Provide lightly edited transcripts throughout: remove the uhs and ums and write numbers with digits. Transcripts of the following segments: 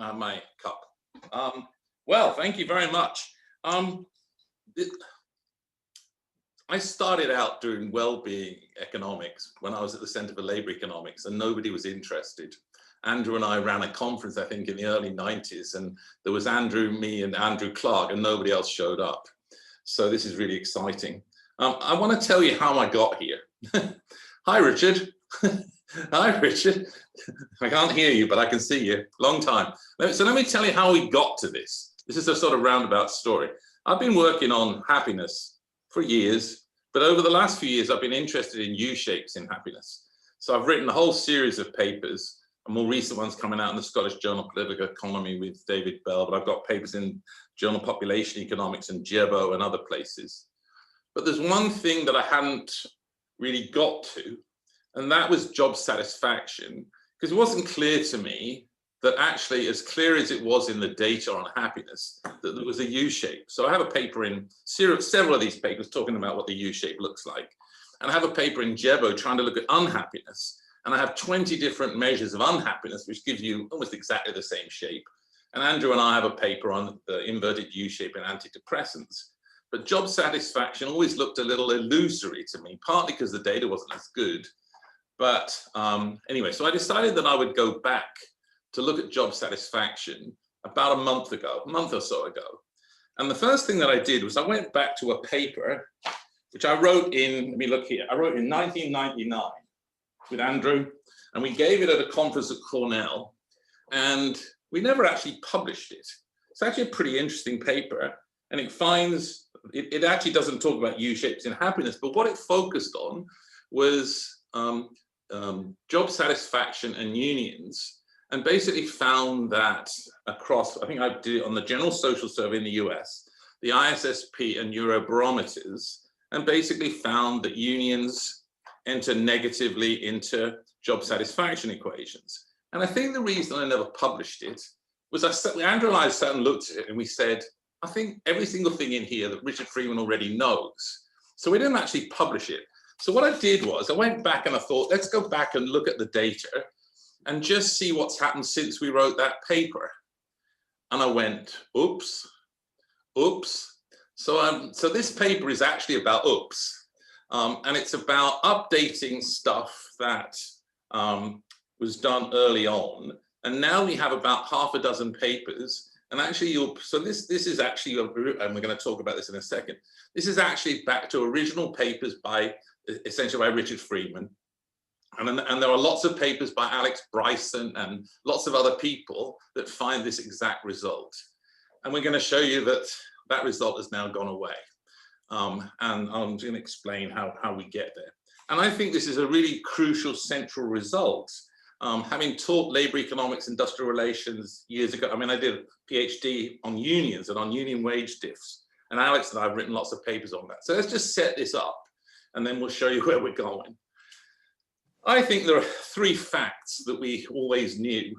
and I have my cup. Well, thank you very much. I started out doing well-being economics when I was at the Center for Labor Economics, and nobody was interested. Andrew and I ran a conference, I think, in the early 90s, and there was Andrew, me, and Andrew Clark, and nobody else showed up. So this is really exciting. I want to tell you how I got here. Hi, Richard. Hi, Richard. I can't hear you, but I can see you. Long time. So let me tell you how we got to this. This is a sort of roundabout story. I've been working on happiness for years, but over the last few years, I've been interested in U-shapes in happiness. So I've written a whole series of papers, a more recent one's coming out in the Scottish Journal of Political Economy with David Bell, but I've got papers in Journal of Population Economics and GEBO and other places. But there's one thing that I hadn't really got to, and that was job satisfaction, because it wasn't clear to me that actually, as clear as it was in the data on happiness, that there was a U-shape. So I have a paper in several of these papers talking about what the U-shape looks like. And I have a paper in GEBO trying to look at unhappiness. And I have 20 different measures of unhappiness, which gives you almost exactly the same shape. And Andrew and I have a paper on the inverted U-shape in antidepressants. But job satisfaction always looked a little illusory to me, partly because the data wasn't as good. But anyway, so I decided that I would go back to look at job satisfaction about a month or so ago. And the first thing that I did was I went back to a paper, which I wrote in, let me look here, I wrote in 1999 with Andrew, and we gave it at a conference at Cornell, and we never actually published it. It's actually a pretty interesting paper, and it actually doesn't talk about U-shapes in happiness, but what it focused on was job satisfaction and unions, and basically found that across, I think I did it on the General Social Survey in the US, the ISSP and Eurobarometers, and basically found that unions enter negatively into job satisfaction equations. And I think the reason I never published it was Andrew and I sat and looked at it and we said, I think every single thing in here that Richard Freeman already knows. So we didn't actually publish it. So what I did was I went back and I thought, let's go back and look at the data and just see what's happened since we wrote that paper. And I went, oops. So this paper is actually about oops. And it's about updating stuff that was done early on. And now we have about half a dozen papers. And actually, this is actually, and we're going to talk about this in a second. This is actually back to original papers essentially by Richard Freeman. And there are lots of papers by Alex Bryson and lots of other people that find this exact result. And we're going to show you that that result has now gone away. And I'm going to explain how we get there. And I think this is a really crucial central result. Having taught labor economics, industrial relations years ago, I mean, I did a PhD on unions and on union wage diffs. And Alex and I have written lots of papers on that. So let's just set this up and then we'll show you where we're going. I think there are three facts that we always knew.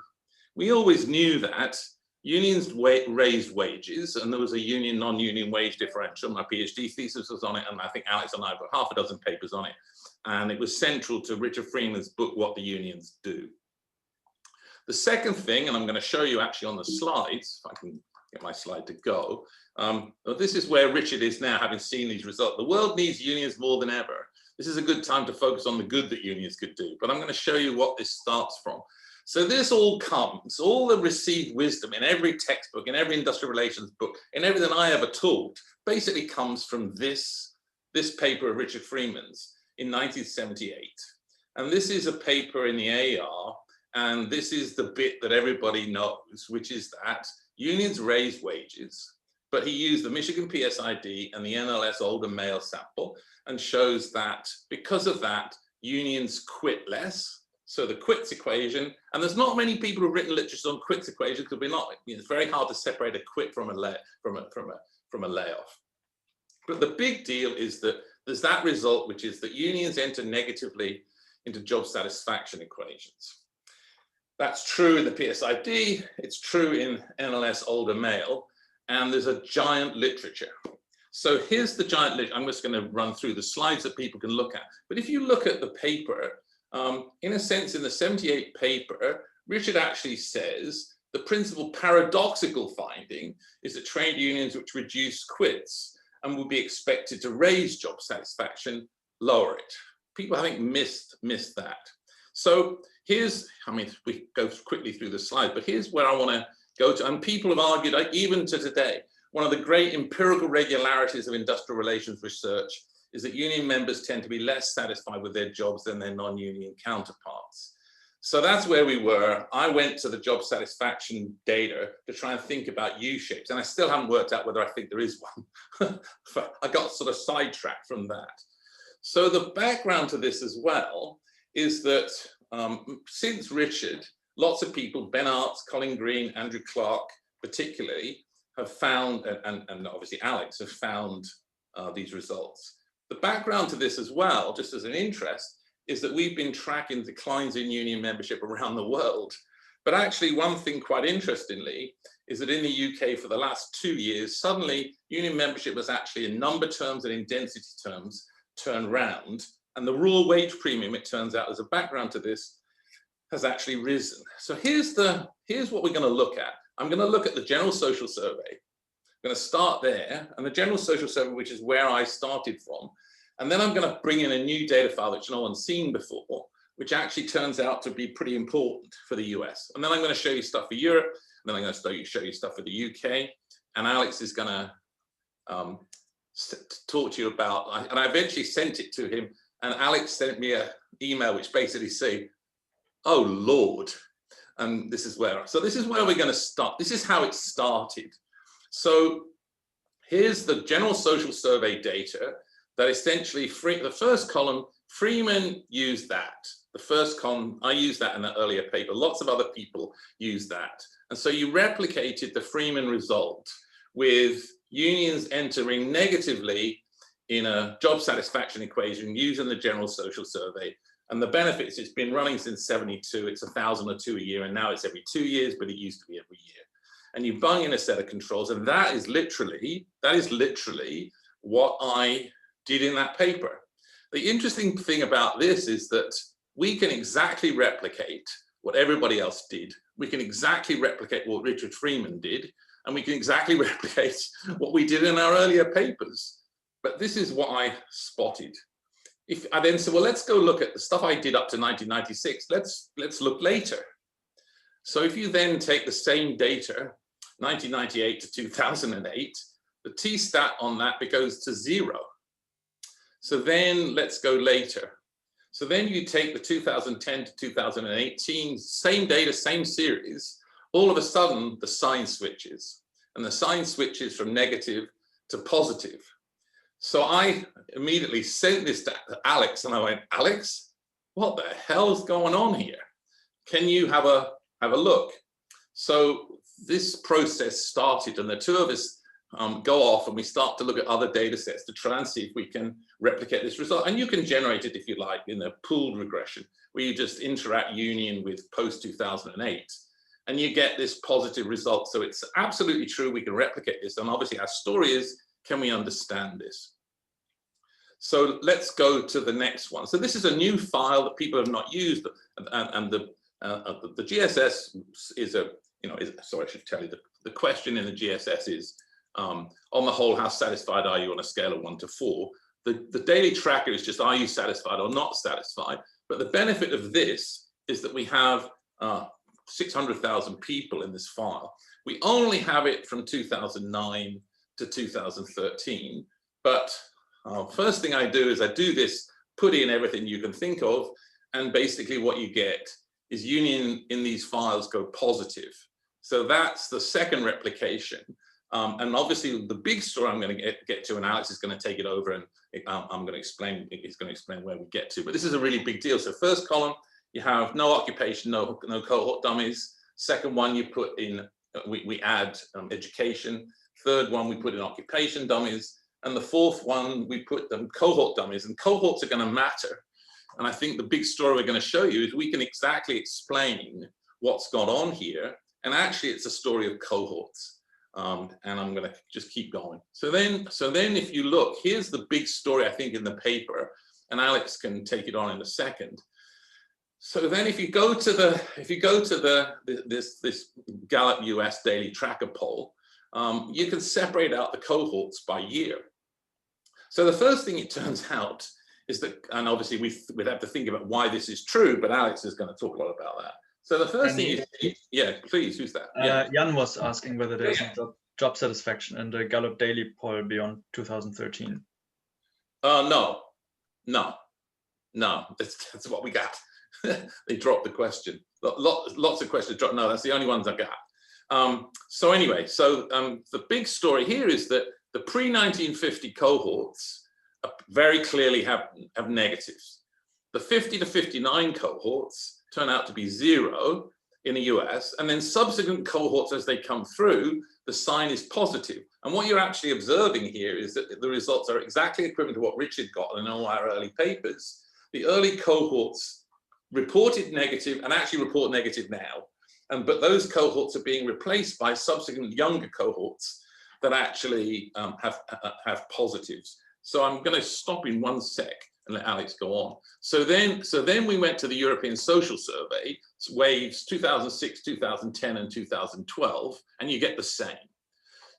We always knew that unions raised wages, and there was a union non-union wage differential. My PhD thesis was on it, and I think Alex and I have got half a dozen papers on it. And it was central to Richard Freeman's book, What the Unions Do. The second thing, and I'm going to show you actually on the slides, if I can get my slide to go. This is where Richard is now, having seen these results. The world needs unions more than ever. This is a good time to focus on the good that unions could do, but I'm going to show you what this starts from. So this all comes, all the received wisdom in every textbook, in every industrial relations book, in everything I ever taught, basically comes from this paper of Richard Freeman's in 1978. And this is a paper in the AR, and this is the bit that everybody knows, which is that unions raise wages, but he used the Michigan PSID and the NLS older male sample and shows that because of that, unions quit less. So the quits equation, and there's not many people who've written literature on quits equations because it's very hard to separate a quit from a layoff. But the big deal is that there's that result, which is that unions enter negatively into job satisfaction equations. That's true in the PSID, it's true in NLS older male, and there's a giant literature. So here's the giant literature. I'm just going to run through the slides that people can look at. But if you look at the paper, in a sense, in the 78 paper, Richard actually says the principal paradoxical finding is that trade unions which reduce quits and will be expected to raise job satisfaction, lower it. People, I think, missed that. So here's, I mean, we go quickly through the slide, but here's where I want to go to. And people have argued, even to today, one of the great empirical regularities of industrial relations research is that union members tend to be less satisfied with their jobs than their non-union counterparts. So that's where we were. I went to the job satisfaction data to try and think about U-shapes, and I still haven't worked out whether I think there is one. I got sort of sidetracked from that. So the background to this as well is that since Richard, lots of people, Ben Arts, Colin Green, Andrew Clark particularly, have found, and obviously Alex, have found these results. The background to this as well, just as an interest, is that we've been tracking declines in union membership around the world. But actually, one thing quite interestingly is that in the UK for the last 2 years, suddenly union membership was actually in number terms and in density terms turned round. And the raw wage premium, it turns out, as a background to this, has actually risen. So here's what we're going to look at. I'm going to look at the General Social Survey. I'm going to start there, and the General Social Survey, which is where I started from. And then I'm going to bring in a new data file which no one's seen before, which actually turns out to be pretty important for the US. And then I'm going to show you stuff for Europe, and then I'm going to show you stuff for the UK. And Alex is going to talk to you about, and I eventually sent it to him, and Alex sent me an email which basically said, oh Lord. And this is where we're going to start. This is how it started. So here's the General Social Survey data that essentially, the first column, Freeman used that. The first column, I used that in an earlier paper. Lots of other people used that. And so you replicated the Freeman result with unions entering negatively in a job satisfaction equation using the General Social Survey. And the benefits, it's been running since 72. It's 1,002 a year, and now it's every 2 years, but it used to be every year. And you bung in a set of controls, and that is literally what I did in that paper. The interesting thing about this is that we can exactly replicate what everybody else did. We can exactly replicate what Richard Freeman did, and we can exactly replicate what we did in our earlier papers. But this is what I spotted. If I then said, well, let's go look at the stuff I did up to 1996. Let's look later. So if you then take the same data, 1998 to 2008, the T-stat on that goes to 0. So then let's go later. So then you take the 2010 to 2018, same data, same series, all of a sudden the sign switches, and the sign switches from negative to positive. So I immediately sent this to Alex, and I went, Alex, what the hell's going on here? Can you have a look? So this process started, and the two of us go off and we start to look at other data sets to try and see if we can replicate this result. And you can generate it, if you like, in a pooled regression, where you just interact union with post-2008, and you get this positive result. So it's absolutely true, we can replicate this. And obviously our story is, can we understand this? So let's go to the next one. So this is a new file that people have not used, and the GSS is a, sorry, I should tell you, the question in the GSS is, on the whole, how satisfied are you on a scale of 1 to 4? The daily tracker is just, are you satisfied or not satisfied? But the benefit of this is that we have 600,000 people in this file. We only have it from 2009 to 2013. But first thing I do is I do this, put in everything you can think of, and basically what you get is union in these files go positive. So that's the second replication. And obviously the big story I'm going to get to, and Alex is going to take it over, and I'm going to explain, he's going to explain where we get to. But this is a really big deal. So first column, you have no occupation, no cohort dummies. Second one, you put in, we add education. Third one, we put in occupation dummies. And the fourth one, we put them cohort dummies. And cohorts are going to matter. And I think the big story we're going to show you is we can exactly explain what's gone on here. And actually, it's a story of cohorts. And I'm going to just keep going. So then if you look, here's the big story, I think, in the paper. And Alex can take it on in a second. So then if you go to this Gallup US daily tracker poll, you can separate out the cohorts by year. So the first thing it turns out is that, and obviously we'd have to think about why this is true, but Alex is going to talk a lot about that. So the first thing is, yeah, please, who's that? Yeah. Jan was asking whether there's job satisfaction in the Gallup daily poll beyond 2013. No, that's what we got. They dropped the question. Lots of questions dropped. No, that's the only ones I got. So anyway, the big story here is that the pre-1950 cohorts very clearly have negatives. The 50 to 59 cohorts turn out to be 0 in the US, and then subsequent cohorts as they come through, the sign is positive. And what you're actually observing here is that the results are exactly equivalent to what Richard got in all our early papers. The early cohorts reported negative and actually report negative now. But those cohorts are being replaced by subsequent younger cohorts that actually have positives. So I'm going to stop in one sec and let Alex go on. So then we went to the European Social Survey, waves 2006, 2010, and 2012, and you get the same.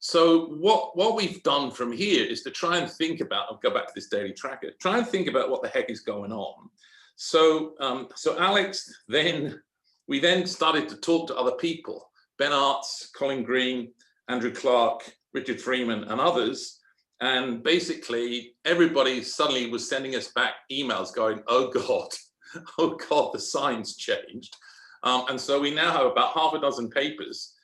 So what we've done from here is to try and think about, I'll go back to this daily tracker, try and think about what the heck is going on. So Alex, we then started to talk to other people, Ben Arts, Colin Green, Andrew Clark, Richard Freeman, and others. And basically everybody suddenly was sending us back emails going, oh God, the sign's changed. And so we now have about half a dozen papers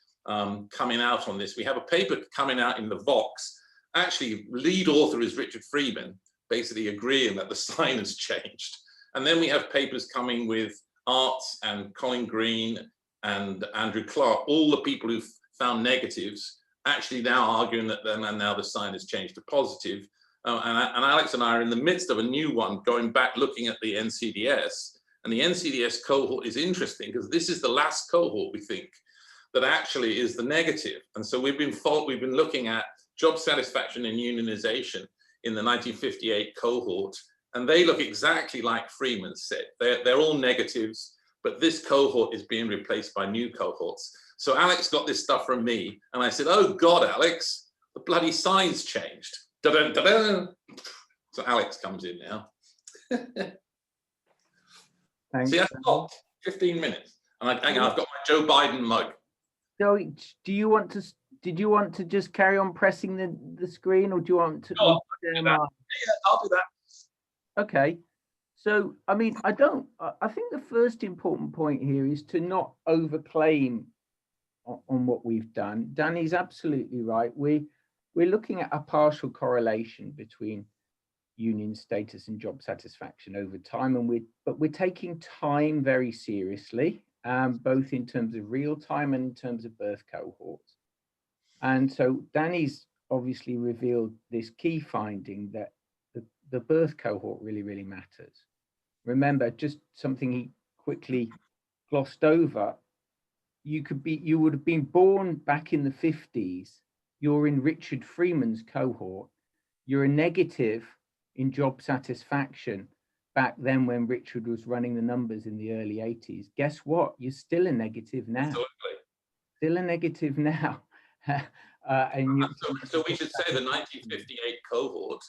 coming out on this. We have a paper coming out in the Vox. Actually, lead author is Richard Freeman, basically agreeing that the sign has changed. And then we have papers coming with Arts and Colin Green and Andrew Clark, all the people who've found negatives, actually now arguing that now the sign has changed to positive. And Alex and I are in the midst of a new one, going back, looking at the NCDS. And the NCDS cohort is interesting because this is the last cohort, we think, that actually is the negative. And so we've been looking at job satisfaction and unionization in the 1958 cohort, and they look exactly like Freeman said. They're all negatives, but this cohort is being replaced by new cohorts. So Alex got this stuff from me, and I said, oh God, Alex, the bloody sign's changed. Da-dun, da-dun. So Alex comes in now. Thanks. See, that's got 15 minutes. And hang on, I've got my Joe Biden mug. So did you want to just carry on pressing the screen, or do you want to? Oh, yeah, I'll do that. Okay. So, I mean, I think the first important point here is to not overclaim on what we've done. Danny's absolutely right. We're looking at a partial correlation between union status and job satisfaction over time, but we're taking time very seriously, both in terms of real time and in terms of birth cohorts. And so Danny's obviously revealed this key finding that the birth cohort really, really matters. Remember, just something he quickly glossed over, you would have been born back in the 50s, you're in Richard Freeman's cohort, you're a negative in job satisfaction back then when Richard was running the numbers in the early 80s. Guess what? You're still a negative now. Absolutely. Still a negative now. So we should say the 1958 cohort,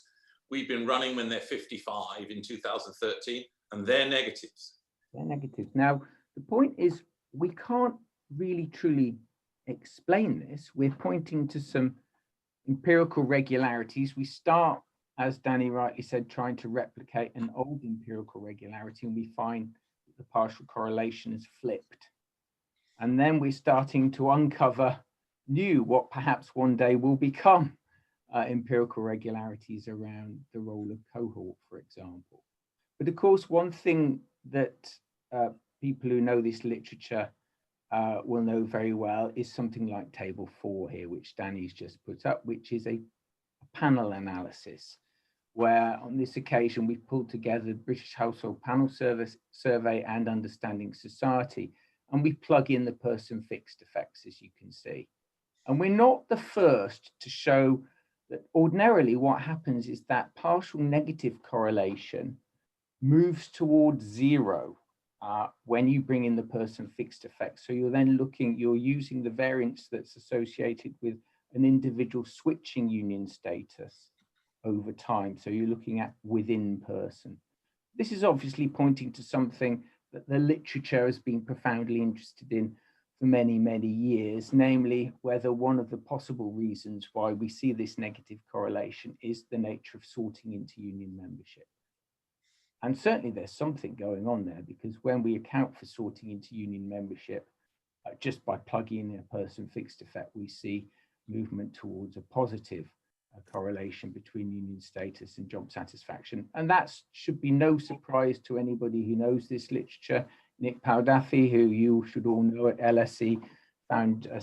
we've been running when they're 55 in 2013, and they're negatives. They're negatives. Now, the point is, we can't really truly explain this. We're pointing to some empirical regularities. We start, as Danny rightly said, trying to replicate an old empirical regularity, and we find that the partial correlation is flipped. And then we're starting to uncover new, what perhaps one day will become empirical regularities around the role of cohort, for example. But of course, one thing that people who know this literature will know very well is something like table 4 here, which Danny's just put up, which is a panel analysis, where on this occasion we've pulled together the British Household Panel Survey and Understanding Society, and we plug in the person fixed effects, as you can see. And we're not the first to show that ordinarily what happens is that partial negative correlation moves towards 0 when you bring in the person fixed effect. So you're then you're using the variance that's associated with an individual switching union status over time. So you're looking at within person. This is obviously pointing to something that the literature has been profoundly interested in for many, many years, namely whether one of the possible reasons why we see this negative correlation is the nature of sorting into union membership. And certainly there's something going on there, because when we account for sorting into union membership, just by plugging in a person fixed effect, we see movement towards a positive correlation between union status and job satisfaction. And that should be no surprise to anybody who knows this literature. Nick Paldafi, who you should all know at LSE, found a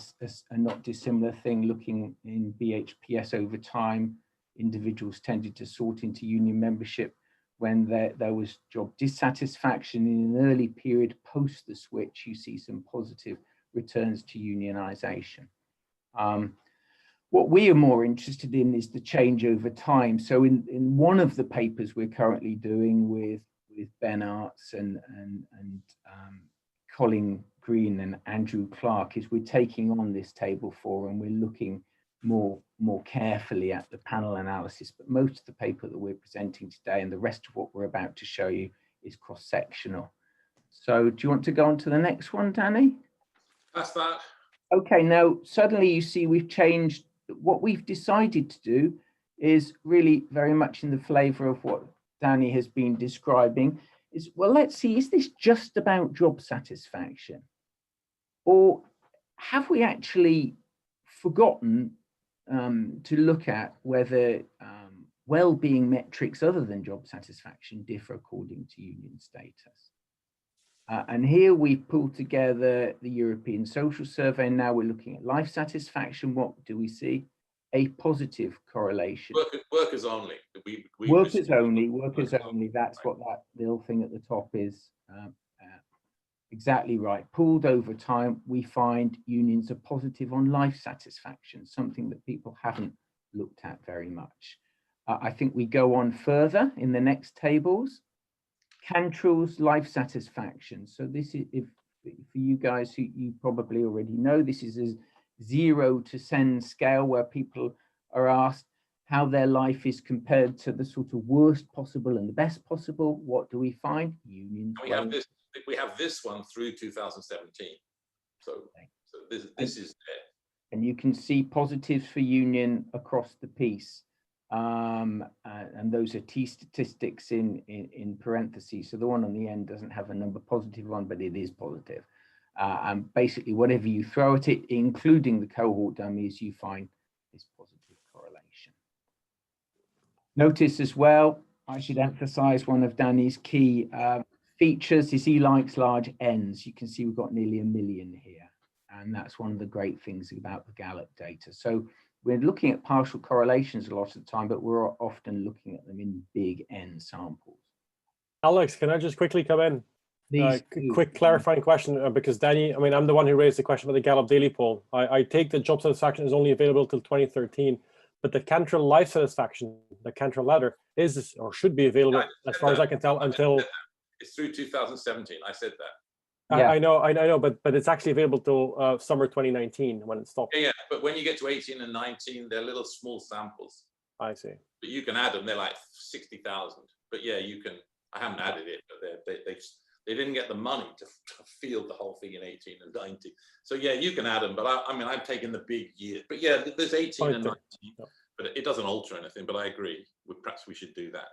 not dissimilar thing looking in BHPS over time. Individuals tended to sort into union membership when there was job dissatisfaction. In an early period post the switch, you see some positive returns to unionization. What we are more interested in is the change over time. So in one of the papers we're currently doing with Ben Arts and Colin Green and Andrew Clark, is we're taking on this table 4 and we're looking more carefully at the panel analysis. But most of the paper that we're presenting today and the rest of what we're about to show you is cross-sectional. So do you want to go on to the next one, Danny? That's that. Okay, now suddenly you see we've changed. What we've decided to do is really very much in the flavor of what Danny has been describing, is, well, let's see, is this just about job satisfaction? Or have we actually forgotten to look at whether well-being metrics other than job satisfaction differ according to union status? And here we've pulled together the European Social Survey. Now we're looking at life satisfaction. What do we see? A positive correlation. Workers only. Workers only. That's what that little thing at the top is. Exactly right. Pooled over time, we find unions are positive on life satisfaction, something that people haven't looked at very much. I think we go on further in the next tables. Cantrell's life satisfaction. So this is, for you guys who you probably already know, this is a 0 to 10 scale where people are asked how their life is compared to the sort of worst possible and the best possible. What do we find? Unions. We have this one through 2017. So this is there. And you can see positives for union across the piece. And those are T statistics in parentheses. So the one on the end doesn't have a number positive one, but it is positive. And basically whatever you throw at it, including the cohort dummies, you find this positive correlation. Notice as well, I should emphasize one of Danny's key features is he likes large N's. You can see we've got nearly 1 million here. And that's one of the great things about the Gallup data. So we're looking at partial correlations a lot of the time, but we're often looking at them in big N samples. Alex, can I just quickly come in? Quick clarifying question, because Danny, I mean, I'm the one who raised the question about the Gallup Daily Poll. I take that job satisfaction is only available till 2013, but the Cantrell life satisfaction, the Cantrell ladder, is or should be available, as far as I can tell, until... It's through 2017, I said that. Yeah. I know, but it's actually available till summer 2019 when it stopped. Yeah, but when you get to 18 and 19, they're little small samples. I see. But you can add them. They're like 60,000. But yeah, you can. I haven't added it, but they didn't get the money to field the whole thing in 18 and 19. So yeah, you can add them. But I mean, I've taken the big year. But yeah, there's 18 and 19. Yep. But it doesn't alter anything. But I agree. Perhaps we should do that.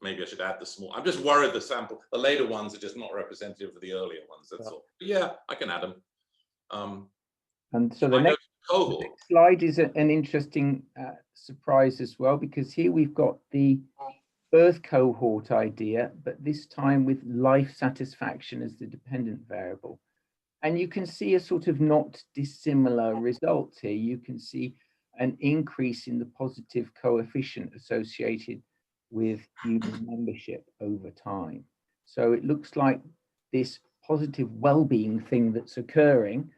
Maybe I should add the small. I'm just worried the later ones are just not representative of the earlier ones. That's all. But yeah, I can add them. And so the next slide is an interesting surprise as well, because here we've got the birth cohort idea, but this time with life satisfaction as the dependent variable. And you can see a sort of not dissimilar result here. You can see an increase in the positive coefficient associated with union membership over time. So it looks like this positive well-being thing that's occurring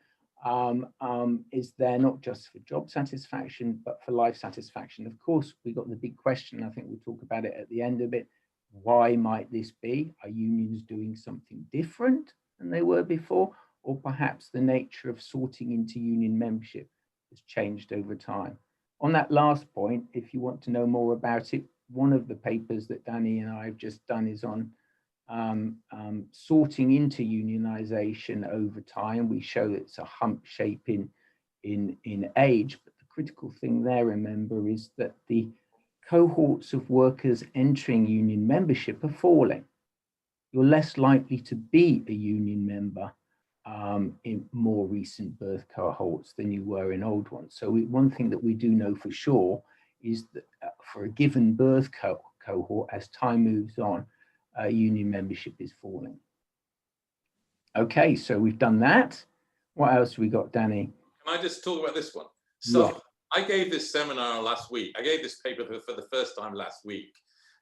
is there not just for job satisfaction, but for life satisfaction. Of course, we got the big question, I think we'll talk about it at the end of it. Why might this be? Are unions doing something different than they were before? Or perhaps the nature of sorting into union membership has changed over time. On that last point, if you want to know more about it, one of the papers that Danny and I have just done is on sorting into unionization over time. We show that it's a hump shape in age, but the critical thing there, remember, is that the cohorts of workers entering union membership are falling. You're less likely to be a union member in more recent birth cohorts than you were in old ones. So one thing that we do know for sure is that for a given birth cohort, as time moves on, union membership is falling. Okay, so we've done that. What else have we got, Danny? Can I just talk about this one? So yeah. I gave this seminar last week. I gave this paper for the first time last week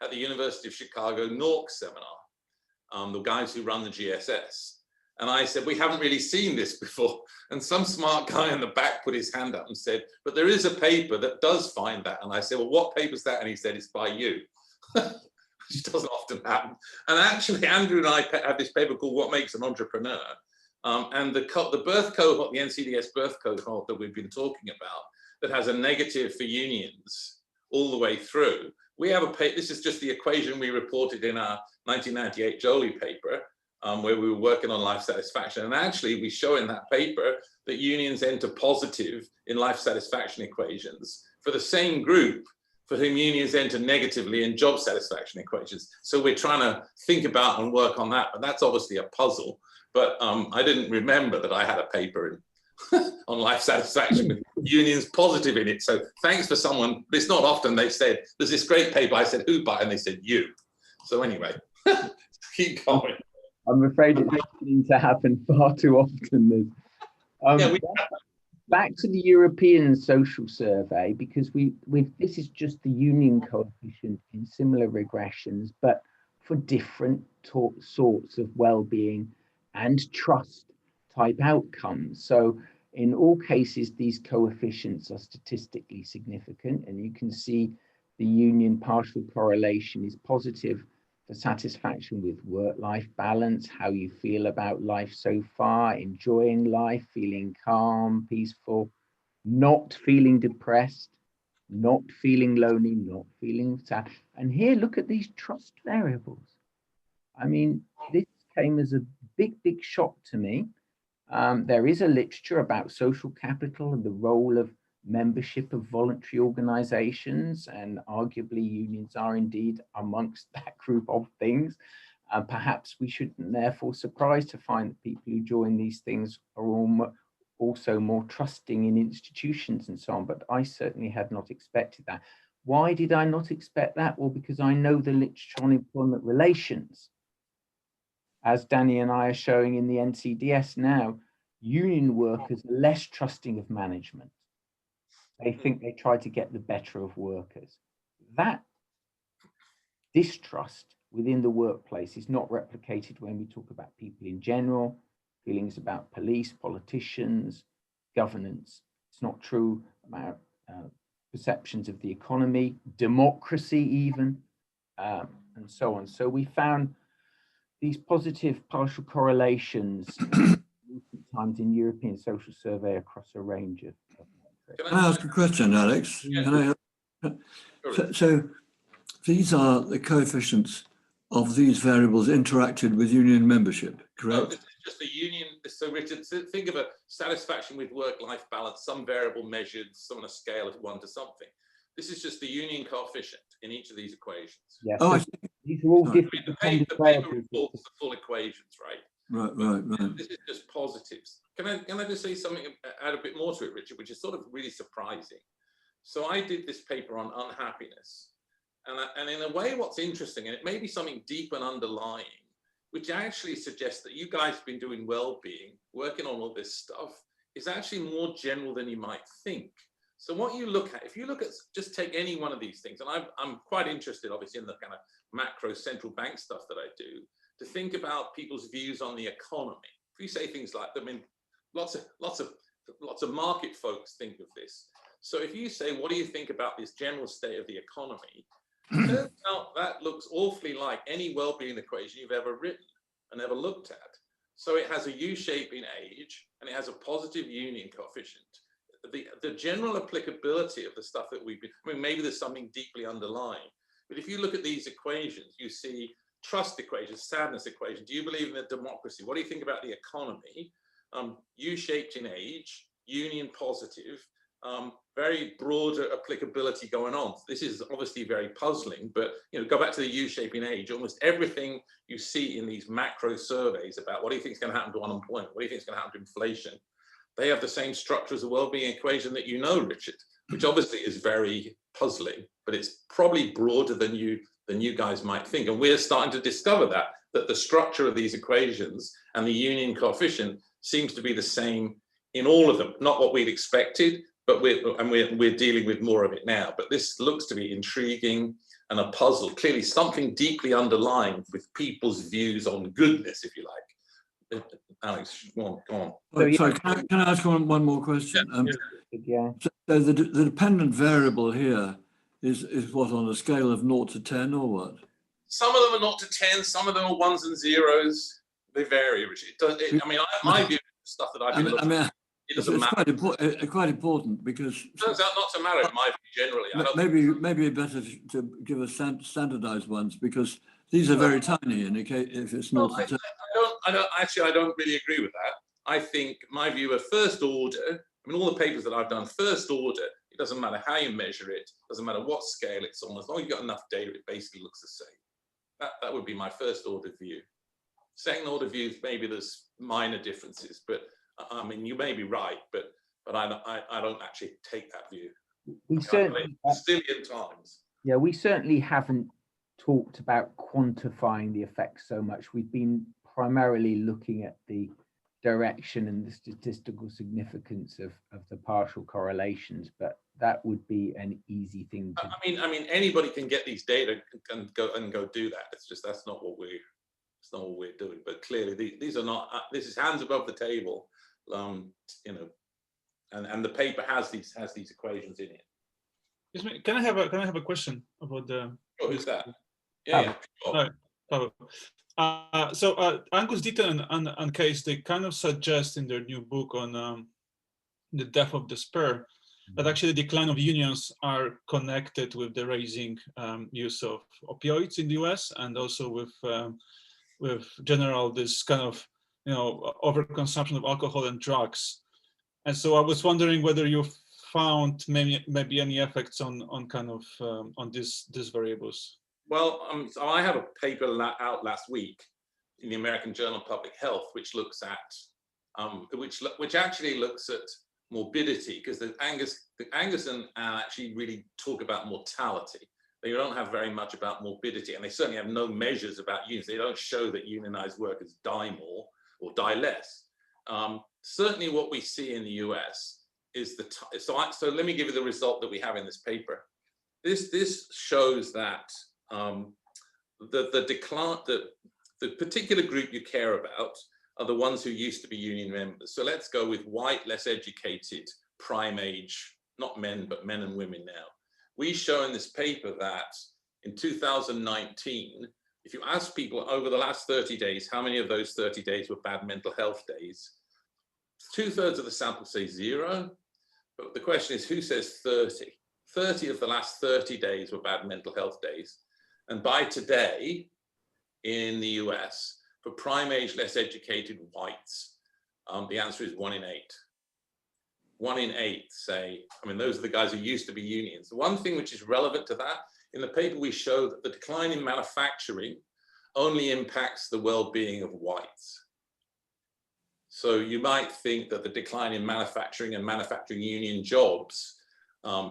at the University of Chicago NORC seminar, the guys who run the GSS. And I said, we haven't really seen this before. And some smart guy in the back put his hand up and said, but there is a paper that does find that. And I said, well, what paper is that? And he said, it's by you, which doesn't often happen. And actually, Andrew and I have this paper called What Makes an Entrepreneur. And the birth cohort, the NCDS birth cohort that we've been talking about, that has a negative for unions all the way through. We have a paper, this is just the equation we reported in our 1998 Jolie paper, where we were working on life satisfaction. And actually, we show in that paper that unions enter positive in life satisfaction equations for the same group for whom unions enter negatively in job satisfaction equations. So we're trying to think about and work on that, but that's obviously a puzzle. But I didn't remember that I had a paper on life satisfaction with unions positive in it. So thanks for someone, but it's not often they said, there's this great paper. I said, who by? And they said, you. So anyway, keep going. I'm afraid it's beginning to happen far too often. Back to the European Social Survey, because this is just the union coefficient in similar regressions, but for different sorts of well-being and trust type outcomes. So in all cases, these coefficients are statistically significant, and you can see the union partial correlation is positive for satisfaction with work-life balance, how you feel about life so far, enjoying life, feeling calm, peaceful, not feeling depressed, not feeling lonely, not feeling sad. And here, look at these trust variables. I mean, this came as a big shock to me. There is a literature about social capital and the role of membership of voluntary organizations, and arguably unions are indeed amongst that group of things. Perhaps we shouldn't therefore surprised to find that people who join these things are also more trusting in institutions and so on, but I certainly had not expected that. Why did I not expect that? Well, because I know the literature on employment relations. As Danny and I are showing in the NCDS now, union workers are less trusting of management. They think they try to get the better of workers. That distrust within the workplace is not replicated when we talk about people in general, feelings about police, politicians, governance. It's not true about perceptions of the economy, democracy even, and so on. So we found these positive partial correlations times in European Social Survey across a range of Can I ask a question, Alex? Yeah. Can I, so these are the coefficients of these variables interacted with union membership, correct? No, this is just a union. So Richard, think of a satisfaction with work-life balance, some variable measured, some on a scale of 1 to something. This is just the union coefficient in each of these equations. Yes. Oh, So these are all different. The paper reports the full equations, right? Right. This is just positives. Can I just say something, add a bit more to it, Richard, which is sort of really surprising. So I did this paper on unhappiness. And in a way, what's interesting, and it may be something deep and underlying, which actually suggests that you guys have been doing well-being, working on all this stuff, is actually more general than you might think. So what you look at, if you look at, just take any one of these things, and I'm quite interested, obviously, in the kind of macro central bank stuff that I do, to think about people's views on the economy. If you say things like, I mean, lots of market folks think of this. So if you say, what do you think about this general state of the economy? Turns out that looks awfully like any well-being equation you've ever written and ever looked at. So it has a U shape in age, and it has a positive union coefficient. The general applicability of the stuff that we've been, I mean, maybe there's something deeply underlying, but if you look at these equations, you see trust equations, sadness equation. Do you believe in the democracy? What do you think about the economy? U-shaped in age, union positive, very broader applicability going on. This is obviously very puzzling, but go back to the U-shape in age. Almost everything you see in these macro surveys about what do you think is going to happen to unemployment, what do you think is going to happen to inflation, they have the same structure as a well-being equation that Richard, which obviously is very puzzling, but it's probably broader than you guys might think. And we're starting to discover that the structure of these equations and the union coefficient seems to be the same in all of them. Not what we'd expected, but we're dealing with more of it now. But this looks to be intriguing and a puzzle. Clearly something deeply underlying with people's views on goodness, if you like. Alex, go on. Sorry, can I ask one more question? Yeah. So the dependent variable here is what, on a scale of 0 to 10 or what? Some of them are 0 to 10, some of them are 1s and 0s. They vary, Richard. My view of stuff that I've been looking at, it doesn't matter. It's quite important because it turns out not to matter in my view generally. Maybe better to give us standardized ones, because these are very tiny in case if it's not. I don't really agree with that. I think my view of first order, all the papers that I've done, first order, it doesn't matter how you measure it, doesn't matter what scale it's on, as long as you've got enough data, it basically looks the same. That would be my first order view. Second order views, maybe there's minor differences, but you may be right, but I don't actually take that view. We certainly a zillion times. Yeah, we certainly haven't talked about quantifying the effects so much. We've been primarily looking at the direction and the statistical significance of the partial correlations, but that would be an easy thing to do. Anybody can get these data and go do that. It's just that's not what we're doing. But clearly these are not. This is hands above the table, and the paper has these equations in it. Can I have a question about the? Oh, who's that? Yeah. Sure. So Angus Deaton and Case, they kind of suggest in their new book on the death of despair that actually the decline of unions are connected with the rising use of opioids in the US, and also with general this kind of overconsumption of alcohol and drugs. And so I was wondering whether you found maybe any effects on kind of on these variables. Well, so I have a paper out last week in the American Journal of Public Health, which looks at which actually looks at morbidity, because the Angus and Anne actually really talk about mortality. They don't have very much about morbidity, and they certainly have no measures about unions. They don't show that unionized workers die more or die less. Certainly, what we see in the US is so let me give you the result that we have in this paper. This shows that the decline, the particular group you care about are the ones who used to be union members. So let's go with white, less educated, prime age, not men, but men and women now. We show in this paper that in 2019, if you ask people over the last 30 days, how many of those 30 days were bad mental health days, 2/3 of the sample say 0, but the question is who says 30? 30 of the last 30 days were bad mental health days. And by today, in the US, for prime age, less educated whites, the answer is 1 in 8. 1 in 8 say, those are the guys who used to be unions. The one thing which is relevant to that, in the paper we show that the decline in manufacturing only impacts the well-being of whites. So you might think that the decline in manufacturing and manufacturing union jobs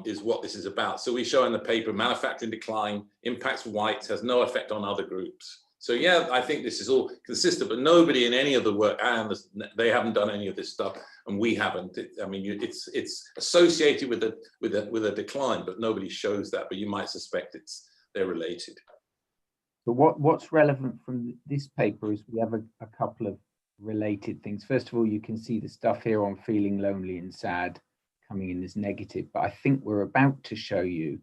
is what this is about. So we show in the paper manufacturing decline impacts whites, has no effect on other groups. So yeah, I think this is all consistent, but nobody in any of the work, and they haven't done any of this stuff, and we haven't. It's associated with a decline, but nobody shows that. But you might suspect they're related. But what's relevant from this paper is we have a couple of related things. First of all, you can see the stuff here on feeling lonely and sad coming in as negative, but I think we're about to show you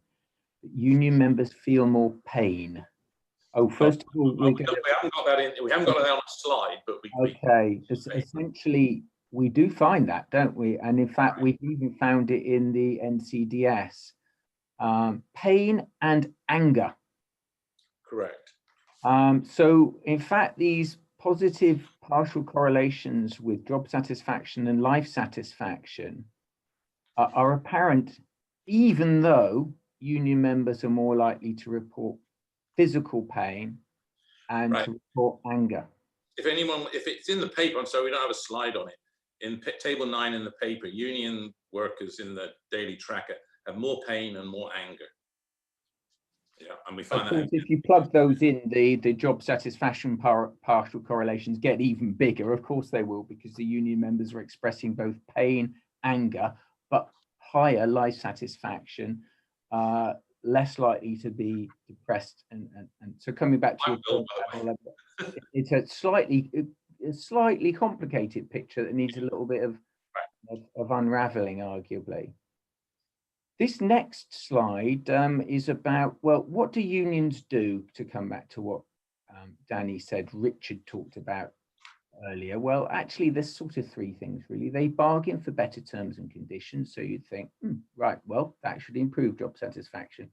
union members feel more pain. Oh, first of all, we haven't got that in. We haven't got it on a slide, but okay. Essentially, we do find that, don't we? And in fact, we've even found it in the NCDS. Pain and anger. Correct. So, in fact, these positive partial correlations with job satisfaction and life satisfaction are apparent, even though union members are more likely to report physical pain and to report anger. If it's in the paper, I'm sorry, we don't have a slide on it. In table 9 in the paper, union workers in the daily tracker have more pain and more anger. Yeah, and we find that if you plug those in, the job satisfaction partial correlations get even bigger. Of course they will, because the union members are expressing both pain, anger, but higher life satisfaction, less likely to be depressed. And so coming back to your point, it's a slightly complicated picture that needs a little bit of unraveling, arguably. This next slide is about, well, what do unions do, to come back to what Danny said, Richard talked about earlier? Well, actually, there's sort of three things, really. They bargain for better terms and conditions. So you'd think, right, well, that should improve job satisfaction.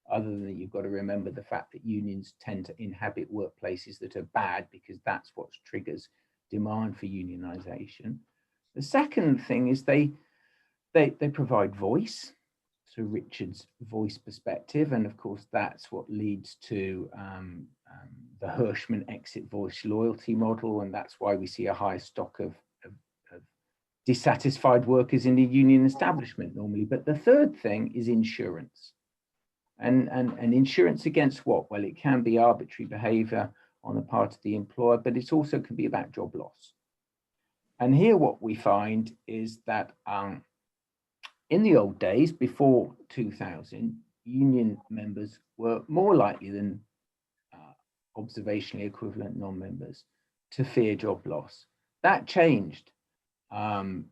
Other than that, you've got to remember the fact that unions tend to inhabit workplaces that are bad, because that's what triggers demand for unionization. The second thing is they provide voice. So Richard's voice perspective, and of course that's what leads to the Hirschman exit voice loyalty model, and that's why we see a high stock of dissatisfied workers in the union establishment normally. But the third thing is insurance, and insurance against what? Well, it can be arbitrary behaviour on the part of the employer, but it also can be about job loss. And here what we find is that in the old days, before 2000, union members were more likely than observationally equivalent non-members to fear job loss. That changed in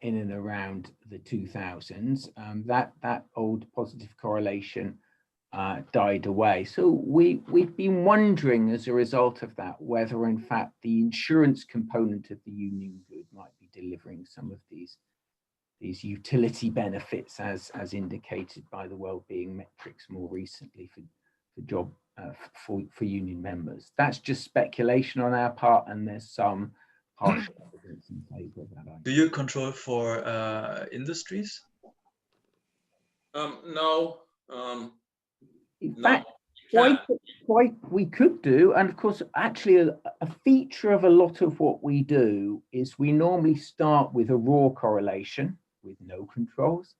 and around the 2000s. That old positive correlation died away. So we've been wondering, as a result of that, whether in fact the insurance component of the union good might be delivering some of these utility benefits, as indicated by the well-being metrics more recently for union members. That's just speculation on our part, and there's some partial evidence in favor of that idea. Do you control for industries? No. In fact, quite we could do, and of course, actually, a feature of a lot of what we do is we normally start with a raw correlation with no controls,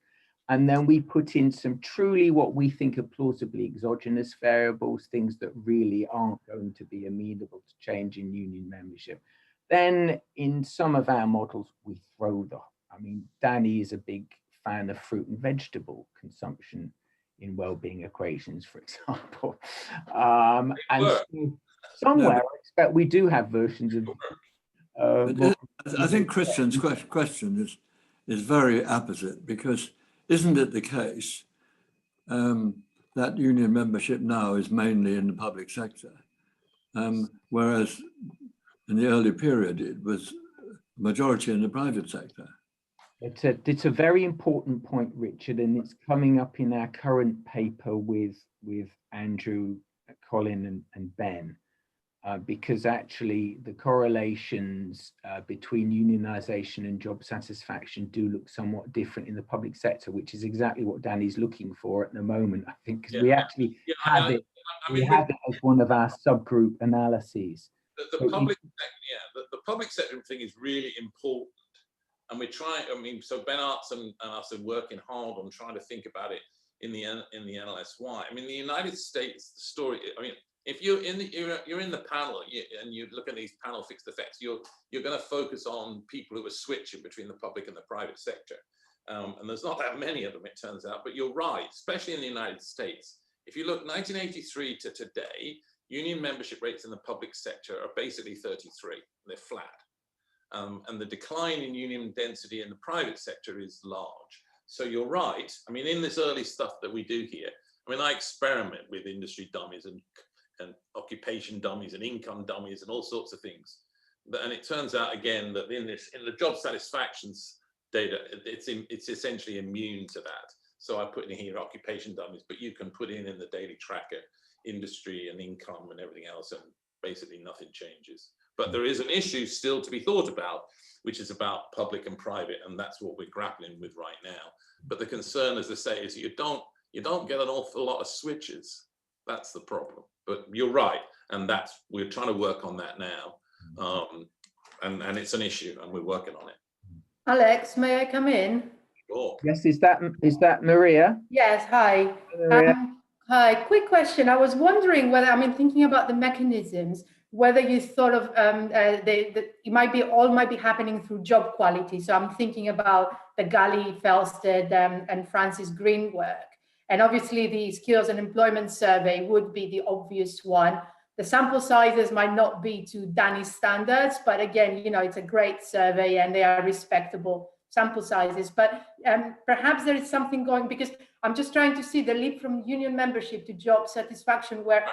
and then we put in some truly what we think are plausibly exogenous variables, things that really aren't going to be amenable to change in union membership. Then in some of our models, we throw Danny is a big fan of fruit and vegetable consumption in well-being equations, for example. And so somewhere, I expect we do have versions of... I think Christian's question is very apposite, because isn't it the case that union membership now is mainly in the public sector, whereas in the early period it was majority in the private sector? It's a very important point, Richard, and it's coming up in our current paper with Andrew, Colin and Ben, because actually the correlations between unionization and job satisfaction do look somewhat different in the public sector, which is exactly what Danny's looking for at the moment, I think, because we actually have it as one of our subgroup analyses. The public sector thing is really important. And we're trying, so Ben Arts and us are working hard on trying to think about it in the NLSY. The United States, the story, if you're in the panel and you look at these panel fixed effects, you're going to focus on people who are switching between the public and the private sector. And there's not that many of them, it turns out, but you're right, especially in the United States. If you look 1983 to today, union membership rates in the public sector are basically 33, they're flat. And the decline in union density in the private sector is large. So you're right. I mean, in this early stuff that we do here, I mean, I experiment with industry dummies and occupation dummies and income dummies and all sorts of things. And it turns out again that in the job satisfactions data, it's essentially immune to that. So I put in here occupation dummies, but you can put in the daily tracker industry and income and everything else, and basically nothing changes. But there is an issue still to be thought about, which is about public and private, and that's what we're grappling with right now. But the concern, as I say, is you don't get an awful lot of switches. That's the problem. But you're right, and we're trying to work on that now, and it's an issue, and we're working on it. Alex, may I come in? Sure. Yes, is that Maria? Yes, hi. Maria? Hi, quick question. I was wondering whether, I mean, thinking about the mechanisms, whether you thought of it might be happening through job quality. So I'm thinking about the Gully, Felsted, and Francis Green work. And obviously the skills and employment survey would be the obvious one. The sample sizes might not be to Danny's standards, but again, you know, it's a great survey and they are respectable sample sizes. But perhaps there is something going, because I'm just trying to see the leap from union membership to job satisfaction, where,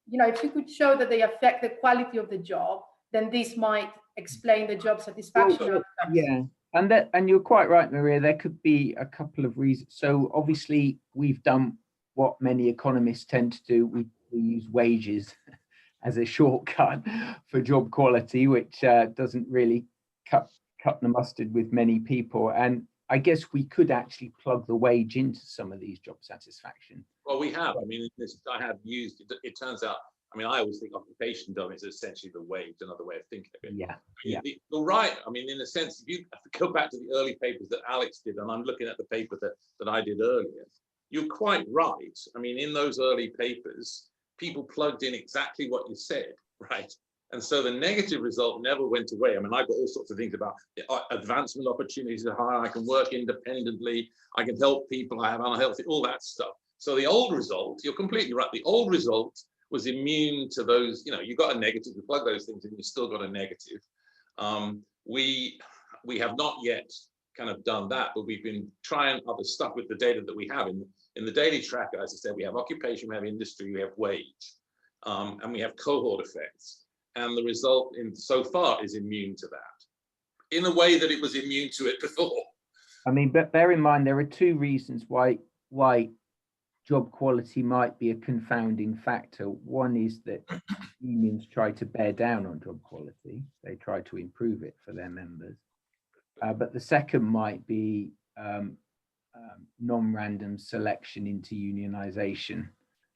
you know, if you could show that they affect the quality of the job, then this might explain the job satisfaction outcomes. Yeah, and you're quite right, Maria. There could be a couple of reasons. So obviously, we've done what many economists tend to do. We use wages as a shortcut for job quality, which doesn't really cut the mustard with many people. And I guess we could actually plug the wage into some of these job satisfaction. Well, we have. I mean, I have used it. It turns out, I mean, I always think occupation dummy is essentially the wage, another way of thinking of it. Yeah. You're right. I mean, in a sense, if you go back to the early papers that Alex did, and I'm looking at the paper that I did earlier, you're quite right. I mean, in those early papers, people plugged in exactly what you said, right? And so the negative result never went away. I mean, I've got all sorts of things about advancement opportunities are high. I can work independently. I can help people. I have unhealthy, all that stuff. So the old result, you're completely right. The old result was immune to those, you know, you got a negative, you plug those things in, you still got a negative. We have not yet kind of done that, but we've been trying other stuff with the data that we have in the daily tracker. As I said, we have occupation, we have industry, we have wage, and we have cohort effects. And the result so far is immune to that, in a way that it was immune to it before. I mean, but bear in mind, there are two reasons why job quality might be a confounding factor. One is that unions try to bear down on job quality. They try to improve it for their members. But the second might be non-random selection into unionization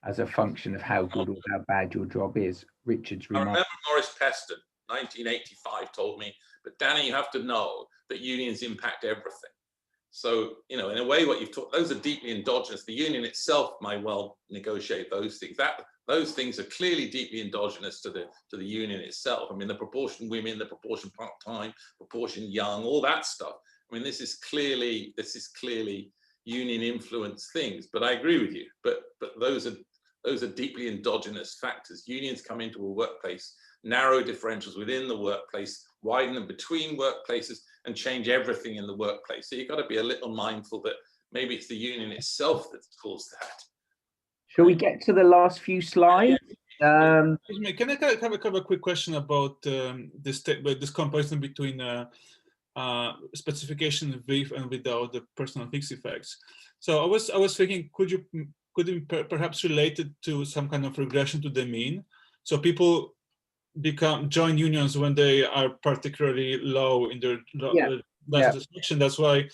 as a function of how good or how bad your job is. Richard's remark. I remember Morris Peston, 1985, told me, but Danny, you have to know that unions impact everything. So, you know, in a way, what you've taught, those are deeply endogenous. The union itself might well negotiate those things. Those things are clearly deeply endogenous to the union itself. I mean, the proportion women, the proportion part-time, proportion young, all that stuff. I mean, this is clearly union influenced things. But I agree with you. But those are deeply endogenous factors. Unions come into a workplace, narrow differentials within the workplace, widen them between workplaces, and change everything in the workplace. So you've got to be a little mindful that maybe it's the union itself that's caused that. Shall we get to the last few slides? Can I have a quick question about this comparison between specification with and without the personal fixed effects? So I was thinking, could it perhaps relate it to some kind of regression to the mean? So people join unions when they are particularly low in their satisfaction. That's why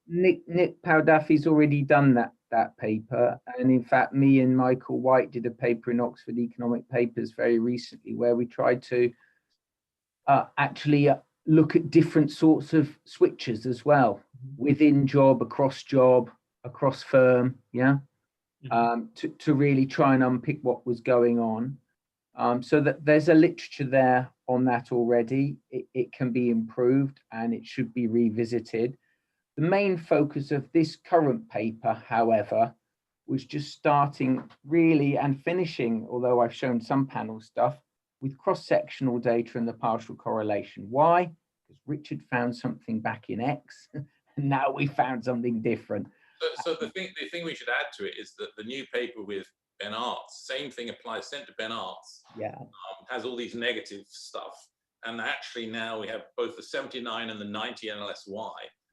Nick Powdaffy's already done that paper, and in fact me and Michael White did a paper in Oxford Economic Papers very recently where we tried to actually look at different sorts of switches as well, within job, across firm, to really try and unpick what was going on. So that there's a literature there on that already. It can be improved and it should be revisited. The main focus of this current paper, however, was just starting really and finishing, although I've shown some panel stuff, with cross-sectional data and the partial correlation. Why? Because Richard found something back in X And now we found something different. So the thing we should add to it is that the new paper with Ben Arts, same thing applies, sent to Ben Arts, has all these negative stuff. And actually now we have both the 79 and the 90 NLSY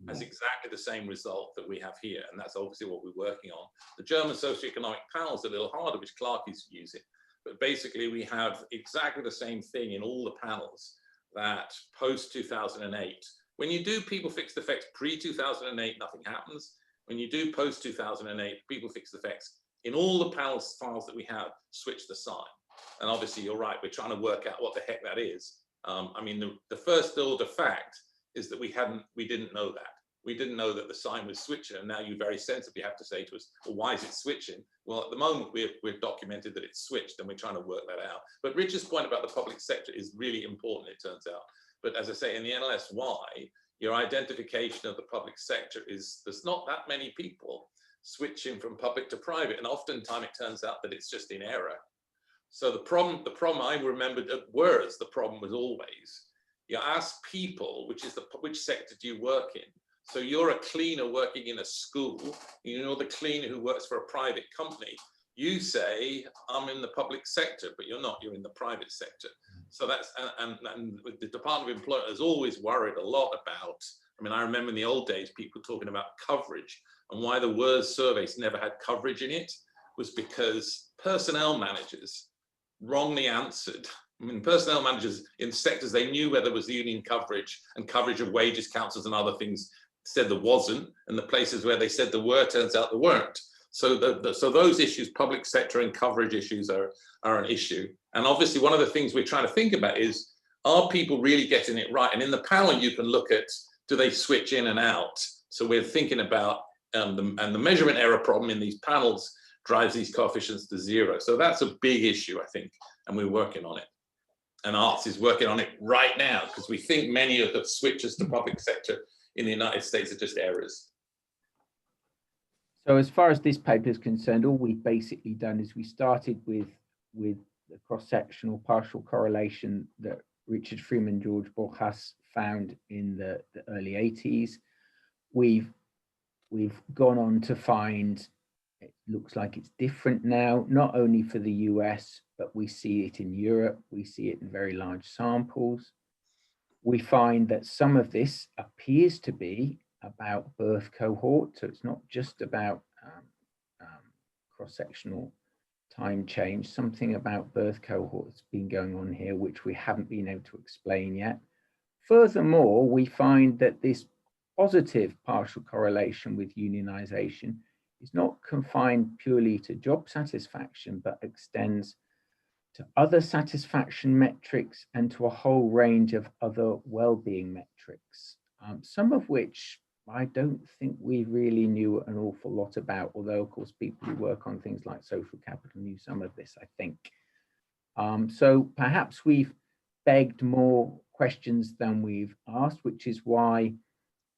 has exactly the same result that we have here. And that's obviously what we're working on. The German socioeconomic panel's a little harder, which Clark is using. But basically we have exactly the same thing in all the panels, that post 2008, when you do people fixed effects pre 2008, nothing happens. When you do post 2008, people fixed effects, in all the panels files that we have, switch the sign. And obviously you're right, we're trying to work out what the heck that is. I mean, the first order fact is that we didn't know that. We didn't know that the sign was switching, and now you very sensibly have to say to us, well, why is it switching? Well, at the moment, we've documented that it's switched, and we're trying to work that out. But Richard's point about the public sector is really important, it turns out. But as I say, in the NLSY, your identification of the public sector is, there's not that many people switching from public to private, and oftentimes it turns out that it's just in error. So the problem I remembered at words, the problem was always, you ask people, which sector do you work in? So you're a cleaner working in a school, you're the cleaner who works for a private company. You say, I'm in the public sector, but you're not, you're in the private sector. So that's, and the Department of Employment has always worried a lot about, I mean, I remember in the old days, people talking about coverage, and why the WERS surveys never had coverage in it was because personnel managers wrongly answered. I mean, personnel managers in sectors, they knew where there was union coverage and coverage of wages councils and other things, said there wasn't, and the places where they said there were, turns out there weren't. So so those issues, public sector and coverage issues are an issue. And obviously one of the things we're trying to think about is, are people really getting it right? And in the panel, you can look at, do they switch in and out? So we're thinking about, and the measurement error problem in these panels drives these coefficients to 0. So that's a big issue, I think, and we're working on it. And Arts is working on it right now, because we think many of the switches to public sector in the United States are just errors. So as far as this paper is concerned, all we've basically done is we started with the cross-sectional partial correlation that Richard Freeman, George Borjas found in the early 80s. We've gone on to find, it looks like it's different now, not only for the US, but we see it in Europe, we see it in very large samples. We find that some of this appears to be about birth cohort, so it's not just about cross-sectional time change. Something about birth cohort has been going on here, which we haven't been able to explain yet. Furthermore, we find that this positive partial correlation with unionization is not confined purely to job satisfaction, but extends to other satisfaction metrics and to a whole range of other well-being metrics, some of which I don't think we really knew an awful lot about, although of course people who work on things like social capital knew some of this, I think. So perhaps we've begged more questions than we've asked, which is why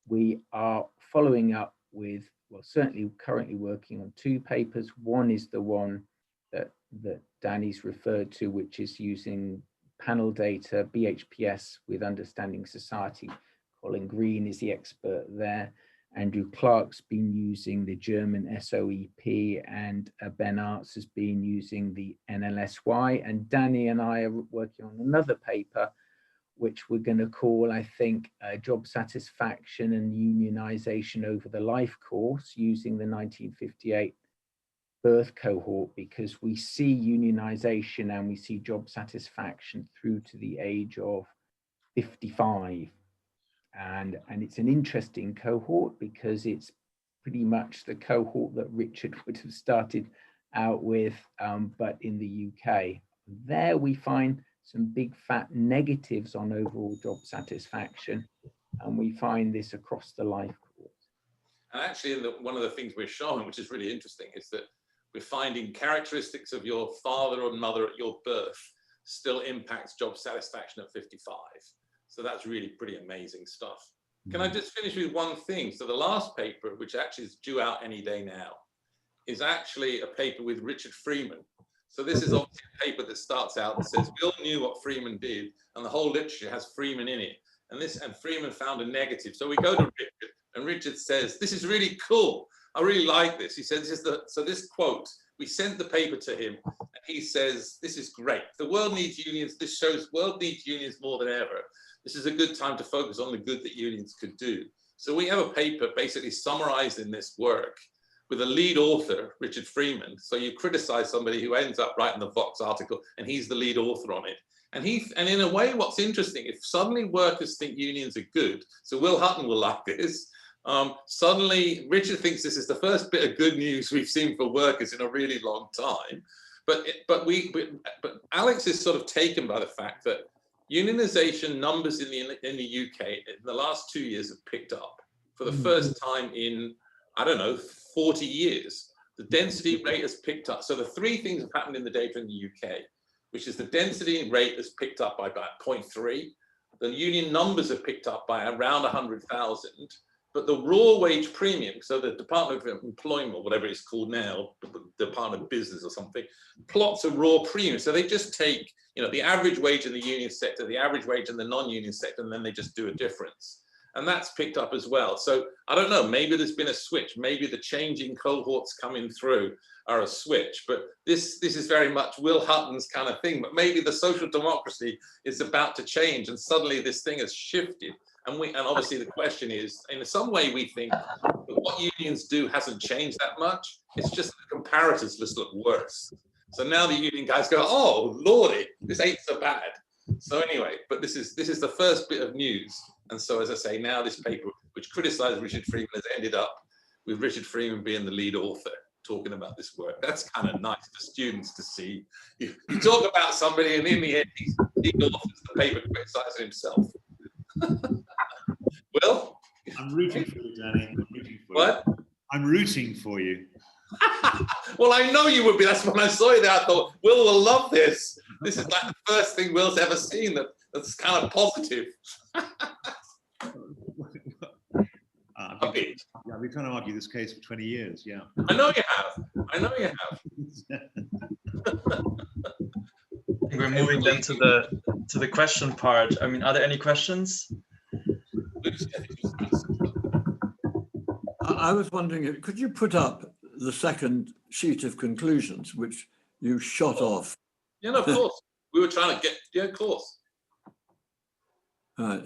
we are following up with, well, certainly currently working on 2 papers. One is the one that Danny's referred to, which is using panel data, BHPS with Understanding Society. Colin Green is the expert there. Andrew Clark's been using the German SOEP, and Ben Arts has been using the NLSY. And Danny and I are working on another paper, which we're going to call, I think, Job Satisfaction and Unionization over the Life course, using the 1958 birth cohort, because we see unionization and we see job satisfaction through to the age of 55. And it's an interesting cohort because it's pretty much the cohort that Richard would have started out with, but in the UK. There we find some big fat negatives on overall job satisfaction, and we find this across the life course. And actually, one of the things we're showing, which is really interesting, is that we're finding characteristics of your father or mother at your birth still impacts job satisfaction at 55. So that's really pretty amazing stuff. Can I just finish with one thing? So the last paper, which actually is due out any day now, is actually a paper with Richard Freeman. So this is obviously a paper that starts out and says, we all knew what Freeman did, and the whole literature has Freeman in it. And Freeman found a negative. So we go to Richard, And Richard says, this is really cool. I really like this. He said, this quote, we sent the paper to him, and he says, this is great. The world needs unions. This shows world needs unions more than ever. This is a good time to focus on the good that unions could do. So we have a paper basically summarizing this work with a lead author, Richard Freeman. So you criticize somebody who ends up writing the Vox article, and he's the lead author on it. And in a way, what's interesting, if suddenly workers think unions are good, so Will Hutton will like this, suddenly Richard thinks this is the first bit of good news we've seen for workers in a really long time. But Alex is sort of taken by the fact that unionization numbers in the UK in the last 2 years have picked up for the first time in, I don't know, 40 years. The density rate has picked up. So the three things have happened in the data in the UK, which is the density rate has picked up by about 0.3. The union numbers have picked up by around 100,000. But the raw wage premium, so the Department of Employment, or whatever it's called now, Department of Business or something, plots a raw premium. So they just take, the average wage in the union sector, the average wage in the non-union sector, and then they just do a difference. And that's picked up as well. So I don't know, maybe there's been a switch. Maybe the changing cohorts coming through are a switch. But this is very much Will Hutton's kind of thing. But maybe the social democracy is about to change, and suddenly this thing has shifted. And obviously the question is, in some way we think that what unions do hasn't changed that much. It's just the comparators just look worse. So now the union guys go, oh, lordy, this ain't so bad. So anyway, but this is the first bit of news. And so, as I say, now this paper, which criticized Richard Freeman, has ended up with Richard Freeman being the lead author, talking about this work. That's kind of nice for students to see. You talk about somebody, and in the end, he authors the paper criticizing himself. Will? I'm rooting for you, Danny. I'm rooting for what? You. I'm rooting for you. Well, I know you would be. That's when I saw you there. I thought, Will love this. This is like the first thing Will's ever seen that's kind of positive. I've been trying to argue this case for 20 years, yeah. I know you have. We're moving then to the question part. I mean, are there any questions? I was wondering, could you put up the second sheet of conclusions, which you shot off? Yeah, no, of course. We were trying to get, yeah, of course. Right.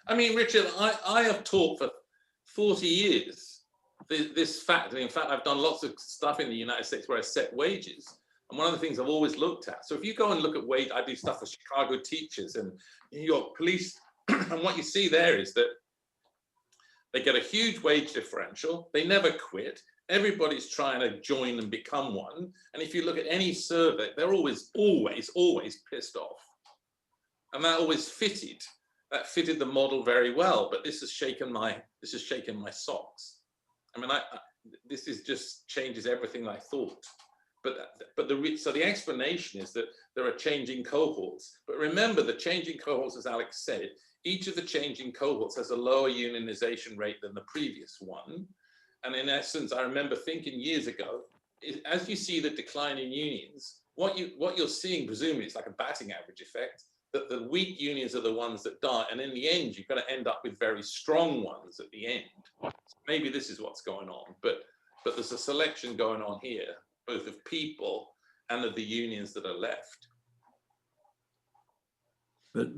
I mean, Richard, I have taught for 40 years this fact. And in fact, I've done lots of stuff in the United States where I set wages. And one of the things I've always looked at. So if you go and look at wage, I do stuff for Chicago teachers and New York police. And what you see there is that they get a huge wage differential. They never quit. Everybody's trying to join and become one. And if you look at any survey, they're always pissed off. And that always fitted. That fitted the model very well. But this has shaken my socks. I mean, this is just changes everything I thought. So the explanation is that there are changing cohorts. But remember, the changing cohorts, as Alex said, each of the changing cohorts has a lower unionization rate than the previous one. And in essence, I remember thinking years ago, as you see the decline in unions, what you're seeing, presumably, it's like a batting average effect, that the weak unions are the ones that die. And in the end, you're going to end up with very strong ones at the end. So maybe this is what's going on. But there's a selection going on here, both of people and of the unions that are left. But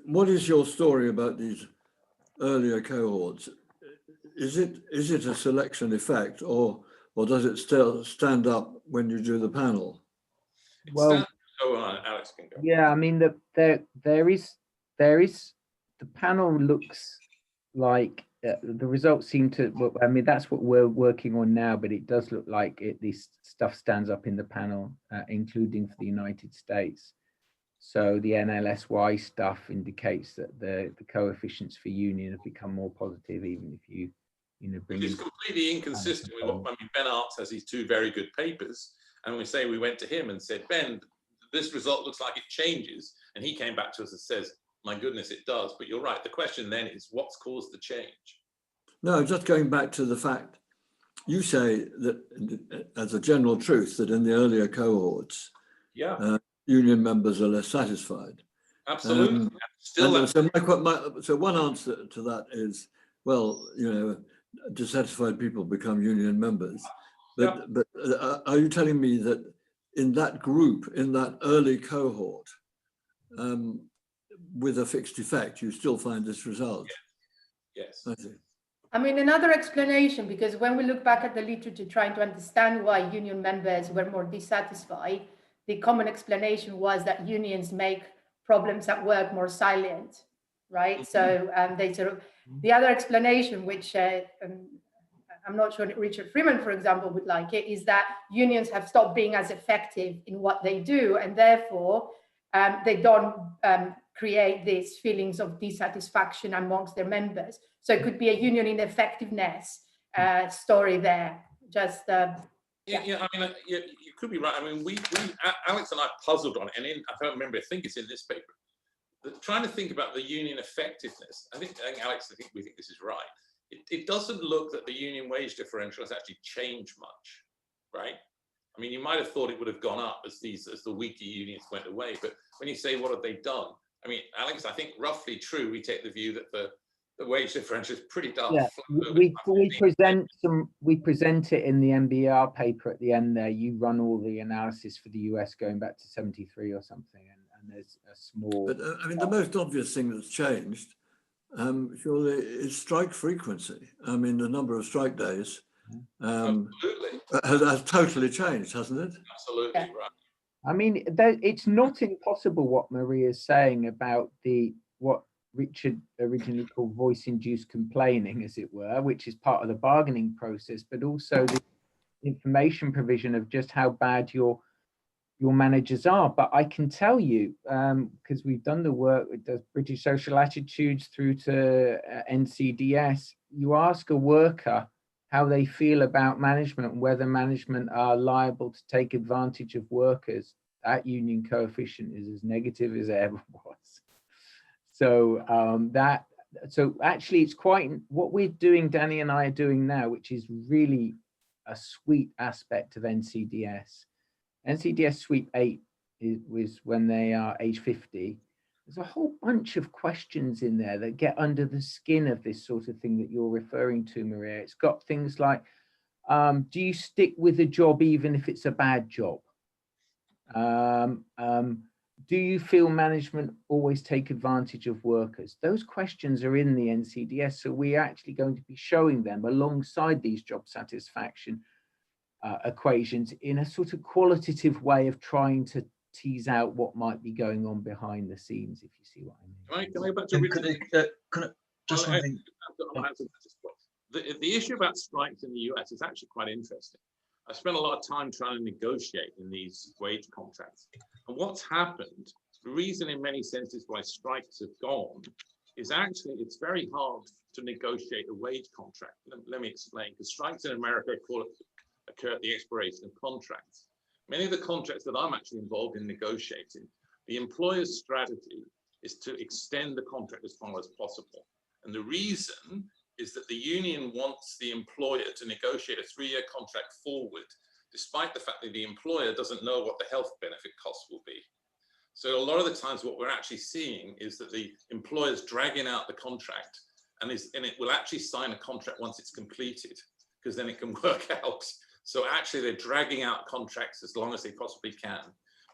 what is your story about these earlier cohorts? Is it a selection effect, or does it still stand up when you do the panel? Well, Alex can go. Yeah, I mean there is the panel looks like the results seem to. Well, I mean that's what we're working on now, but it does look like this stuff stands up in the panel, including for the United States. So the NLSY stuff indicates that the coefficients for union have become more positive, even if you bring. Which is completely inconsistent with what, I mean, Ben Arps has these two very good papers, and we went to him and said, Ben, this result looks like it changes, and he came back to us and says, my goodness, it does. But you're right. The question then is, what's caused the change? No, just going back to the fact, you say that as a general truth that in the earlier cohorts, yeah. Union members are less satisfied. Absolutely. Still, so one answer to that is, well, you know, dissatisfied people become union members. But are you telling me that in that group, in that early cohort, with a fixed effect, you still find this result? Yes. I see. I mean, another explanation, because when we look back at the literature trying to understand why union members were more dissatisfied, the common explanation was that unions make problems at work more silent, right? So they sort of, the other explanation, which I'm not sure Richard Freeman, for example, would like it, is that unions have stopped being as effective in what they do, and therefore they don't create these feelings of dissatisfaction amongst their members. So it could be a union ineffectiveness story there. Just I mean, you could be right. I mean, we Alex and I puzzled on it, and I don't remember. I think it's in this paper. Trying to think about the union effectiveness. I think Alex, we think this is right. It doesn't look that the union wage differential has actually changed much, right? I mean, you might have thought it would have gone up as the weaker unions went away, but when you say what have they done? I mean, Alex, I think roughly true. We take the view that the wage differential is pretty dark. Yeah, we present it in the MBR paper at the end there. You run all the analysis for the US going back to 73 or something, and there's a small. But I mean, the most obvious thing that's changed, surely, is strike frequency. I mean, the number of strike days has totally changed, hasn't it? Absolutely right. I mean, it's not impossible what Maria's saying about what Richard originally called voice-induced complaining, as it were, which is part of the bargaining process, but also the information provision of just how bad your managers are. But I can tell you, because we've done the work with the British Social Attitudes through to NCDS, you ask a worker how they feel about management and whether management are liable to take advantage of workers, that union coefficient is as negative as it ever was. So so actually it's quite what we're doing, Danny and I are doing now, which is really a sweet aspect of NCDS. NCDS Sweep 8 was when they are age 50. There's a whole bunch of questions in there that get under the skin of this sort of thing that you're referring to, Maria. It's got things like, do you stick with a job even if it's a bad job? Do you feel management always take advantage of workers? Those questions are in the NCDS, so we're actually going to be showing them alongside these job satisfaction equations in a sort of qualitative way of trying to tease out what might be going on behind the scenes, if you see what I mean. Can I go back to Richard? Just one thing. The issue about strikes in the US is actually quite interesting. I spent a lot of time trying to negotiate in these wage contracts. And what's happened, the reason in many senses why strikes have gone is actually it's very hard to negotiate a wage contract. Let me explain, because strikes in America occur at the expiration of contracts. Many of the contracts that I'm actually involved in negotiating, the employer's strategy is to extend the contract as far as possible. And the reason is that the union wants the employer to negotiate a 3-year contract forward, despite the fact that the employer doesn't know what the health benefit costs will be. So a lot of the times what we're actually seeing is that the employer's dragging out the contract and it will actually sign a contract once it's completed, because then it can work out. So actually they're dragging out contracts as long as they possibly can,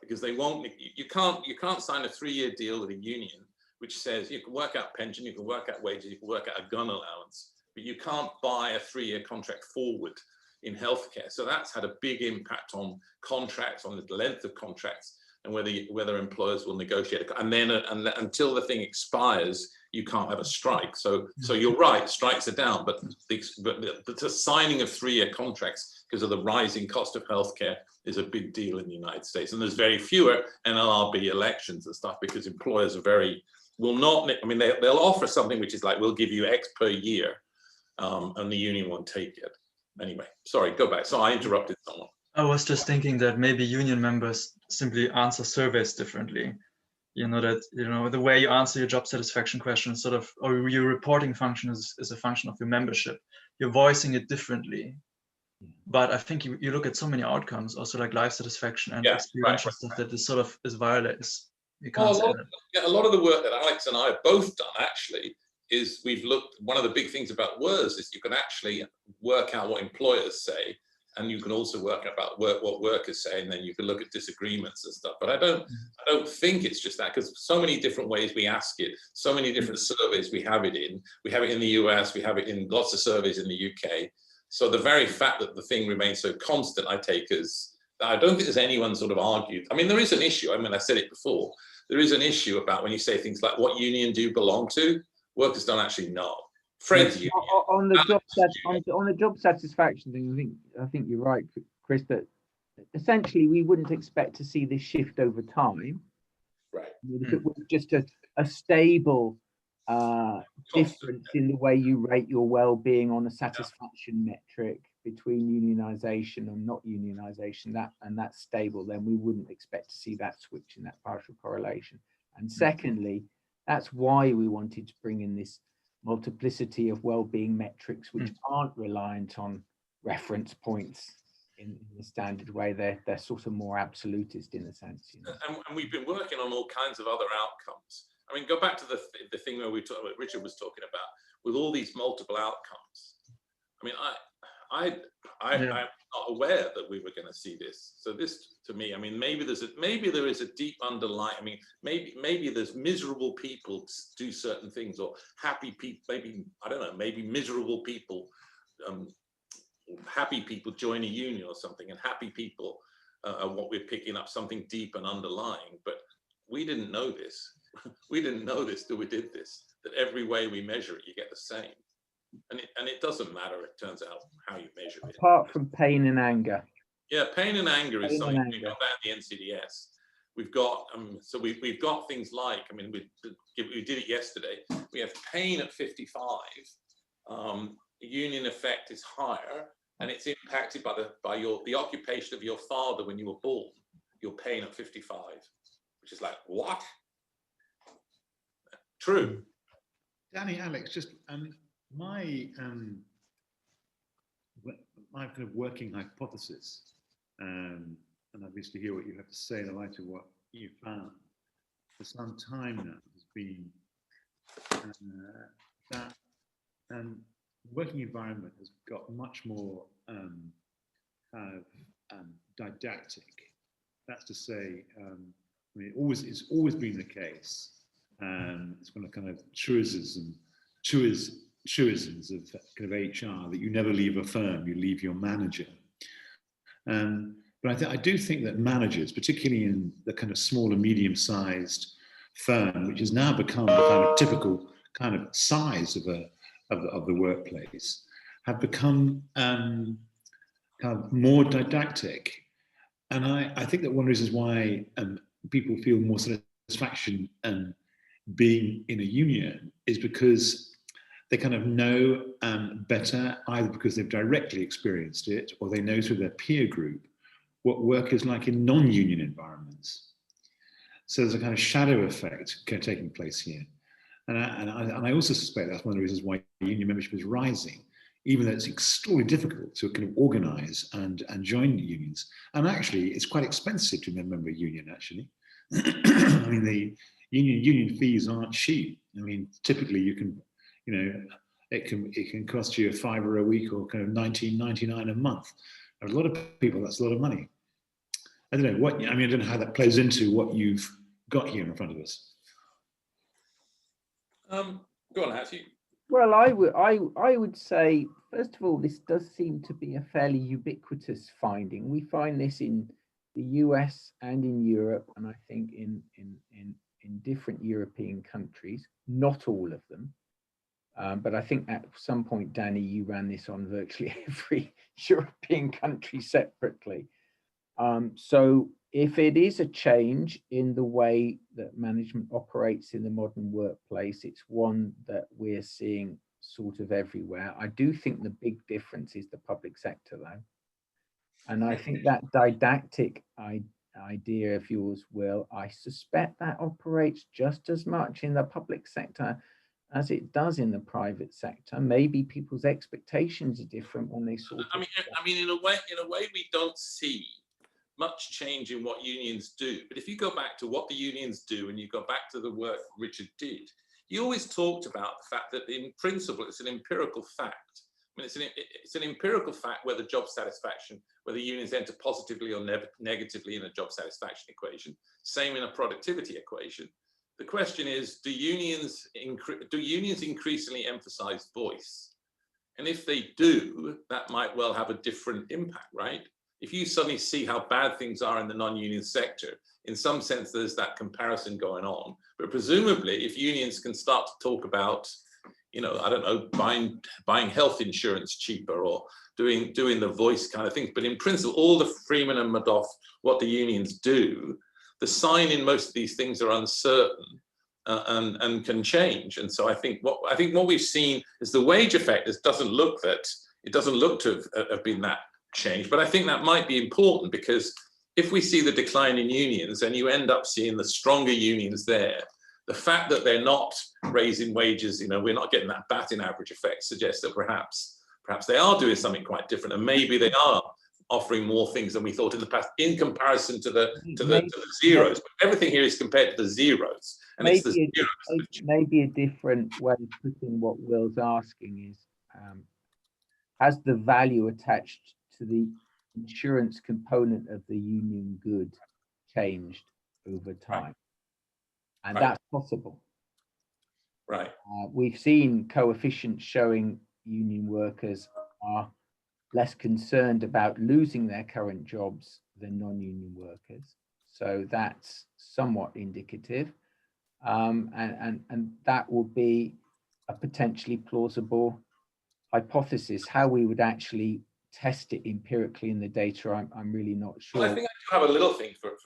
because they won't, you can't sign a 3-year deal with a union which says you can work out pension, you can work out wages, you can work out a gun allowance, but you can't buy a 3-year contract forward in healthcare. So that's had a big impact on contracts, on the length of contracts, and whether employers will negotiate. And then until the thing expires, you can't have a strike. So you're right, strikes are down, but the signing of 3-year contracts because of the rising cost of healthcare is a big deal in the United States. And there's very fewer NLRB elections and stuff because employers are will not, I mean, they'll offer something which is like, we'll give you X per year, and the union won't take it. Anyway, sorry, go back. So I interrupted someone. I was just thinking that maybe union members simply answer surveys differently. You know, that, you know, the way you answer your job satisfaction question sort of, or your reporting function is a function of your membership. You're voicing it differently. But I think you look at so many outcomes, also like life satisfaction and experiential stuff that is sort of is You can't say that. A lot of the work that Alex and I have both done actually is we've looked, one of the big things about WERS is you can actually work out what employers say, and you can also work about what workers say, and then you can look at disagreements and stuff. But I don't think it's just that, because so many different ways we ask it, so many different surveys we have it in. We have it in the US, we have it in lots of surveys in the UK. So the very fact that the thing remains so constant, I take as, I don't think there's anyone sort of argued. I mean, there is an issue. I mean, I said it before. There is an issue about when you say things like, what union do you belong to? Workers don't actually know. Fred's union. On the job satisfaction thing, I think you're right, Chris, that essentially we wouldn't expect to see this shift over time. Right. If it was just a stable difference in the way you rate your well-being on a satisfaction metric between unionization and not unionization, that's stable, then we wouldn't expect to see that switch in that partial correlation. And secondly, that's why we wanted to bring in this multiplicity of well-being metrics which aren't reliant on reference points in the standard way. They're sort of more absolutist in a sense, you know? And we've been working on all kinds of other outcomes. I mean, go back to the thing where Richard was talking about, with all these multiple outcomes. I mean, I'm not aware that we were going to see this. So this, to me, I mean, maybe there is a deep underlying. I mean, maybe there's miserable people do certain things, or happy people. Maybe, I don't know. Maybe miserable people, happy people join a union or something, and happy people are what we're picking up, something deep and underlying. But we didn't know this. We didn't know this till we did this. That every way we measure it, you get the same. And it doesn't matter, it turns out, how you measure it. Apart from pain and anger. Yeah, pain and anger is something we've got that in the NCDS. We've got so we've got things like, I mean, we did it yesterday. We have pain at 55. Union effect is higher, and it's impacted by the occupation of your father when you were born. Your pain at 55, which is like, what? True. Danny, Alex, just my kind of working hypothesis, and obviously hear what you have to say in the light of what you found for some time now, has been that the working environment has got much more didactic. That's to say, I mean, it's always been the case. It's one of kind of truisms of kind of HR, that you never leave a firm, you leave your manager. But I do think that managers, particularly in the kind of small and medium-sized firm, which has now become the kind of typical kind of size of the workplace, have become kind of more didactic. And I think that one of the reasons why people feel more satisfaction being in a union is because they kind of know better, either because they've directly experienced it, or they know through their peer group what work is like in non-union environments. So there's a kind of shadow effect taking place here. And I also suspect that's one of the reasons why union membership is rising, even though it's extraordinarily difficult to kind of organize and join unions. And actually, it's quite expensive to be a member of a union, actually. I mean, the union fees aren't cheap. I mean, typically you can, you know, it can cost you $5 a week, or kind of $19.99 a month. For a lot of people, that's a lot of money. I don't know I don't know how that plays into what you've got here in front of us. Go on, Hattie. Well, I would say, first of all, this does seem to be a fairly ubiquitous finding. We find this in the US and in Europe, and I think in different European countries, not all of them. But I think at some point, Danny, you ran this on virtually every European country separately. So if it is a change in the way that management operates in the modern workplace, it's one that we're seeing sort of everywhere. I do think the big difference is the public sector, though. And I think that didactic idea of yours, Will, I suspect that operates just as much in the public sector as it does in the private sector. Maybe people's expectations are different when they sort of. I mean, in a way, we don't see much change in what unions do. But if you go back to what the unions do and you go back to the work Richard did, he always talked about the fact that in principle, it's an empirical fact. I mean, it's an empirical fact whether job satisfaction, whether unions enter positively or negatively in a job satisfaction equation. Same in a productivity equation. The question is, do unions increasingly emphasize voice? And if they do, that might well have a different impact, right? If you suddenly see how bad things are in the non-union sector, in some sense, there's that comparison going on. But presumably, if unions can start to talk about, you know, I don't know, buying health insurance cheaper or doing the voice kind of things. But in principle, all the Freeman and Madoff, what the unions do, the sign in most of these things are uncertain and can change. And so I think what we've seen is the wage effect doesn't look to have been that change. But I think that might be important, because if we see the decline in unions and you end up seeing the stronger unions there, the fact that they're not raising wages, you know, we're not getting that batting average effect, suggests that perhaps they are doing something quite different, and maybe they are offering more things than we thought in the past in comparison to the zeros. But everything here is compared to the zeros, and it's the zeros. Maybe a different way of putting what Will's asking is, has the value attached to the insurance component of the union good changed over time? Right. And that's possible. Right. We've seen coefficients showing union workers are less concerned about losing their current jobs than non-union workers. So that's somewhat indicative. And that will be a potentially plausible hypothesis. How we would actually test it empirically in the data, I'm really not sure. Well, I think I do have a little thing for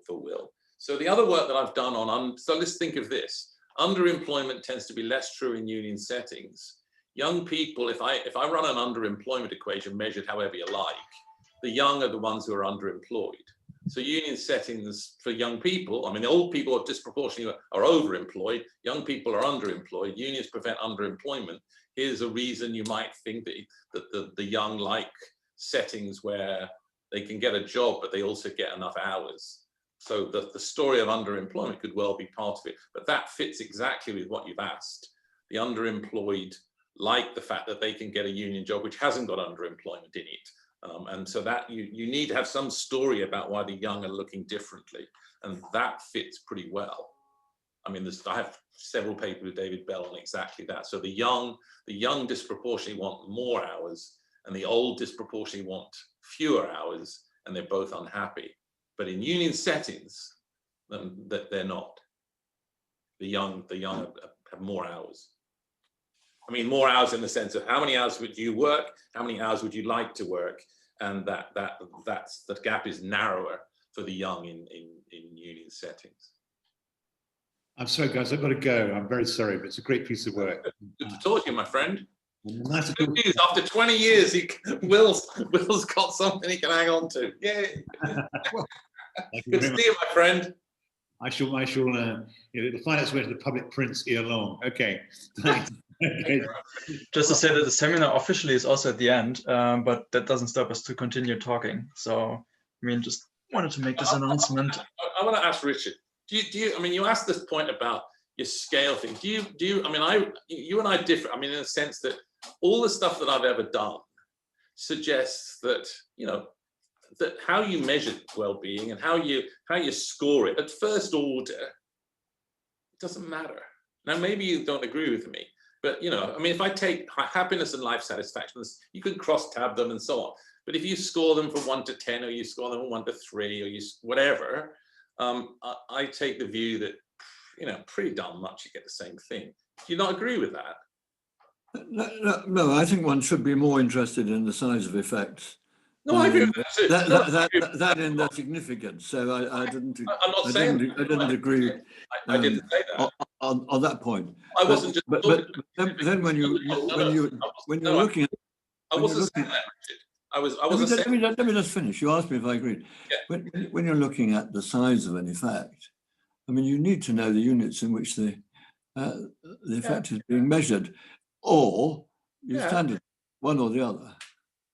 Will. So the other work that I've done on, so let's think of this. Underemployment tends to be less true in union settings. Young people, if I run an underemployment equation measured however you like, the young are the ones who are underemployed. So union settings for young people, I mean, old people are disproportionately are overemployed, young people are underemployed, unions prevent underemployment. Here's a reason you might think that the young like settings where they can get a job, but they also get enough hours. So the story of underemployment could well be part of it, but that fits exactly with what you've asked. The underemployed like the fact that they can get a union job which hasn't got underemployment in it. And so that you need to have some story about why the young are looking differently, and that fits pretty well. I mean, I have several papers with David Bell on exactly that. So the young disproportionately want more hours, and the old disproportionately want fewer hours, and they're both unhappy. But in union settings, they're not. The young have more hours. I mean, more hours in the sense of how many hours would you work, how many hours would you like to work, and that's the gap is narrower for the young in union settings. I'm sorry, guys, I've got to go. I'm very sorry, but it's a great piece of work. Good to talk to you, my friend. Nice to Good news. After 20 years, Will's got something he can hang on to. Yay! Good to see you, my friend. I shall. It'll find its way to the public prints ere long. Okay. Thanks. Just to say that the seminar officially is also at the end, but that doesn't stop us to continue talking. So, I mean, just wanted to make this announcement. I want to ask Richard. Do you? I mean, you asked this point about your scale thing. Do you? I mean, you and I differ. I mean, in the sense that all the stuff that I've ever done suggests that, you know, that how you measure well-being and how you score it at first order, it doesn't matter. Now, maybe you don't agree with me, but, you know, I mean, if I take happiness and life satisfaction, you can cross-tab them and so on. But if you score them from 1 to 10, or you score them from 1 to 3, or you whatever, I take the view that, you know, pretty darn much you get the same thing. Do you not agree with that? No, I think one should be more interested in the size of effects. No, I agree with that in their significance. So I didn't. I'm not saying I didn't agree. I didn't say that on that point. I wasn't just. But then when you're looking at. I wasn't saying that, Richard. I wasn't saying. Let me just finish. You asked me if I agreed. Yeah. When you're looking at the size of an effect, I mean, you need to know the units in which the effect is being measured, or you stand it one or the other.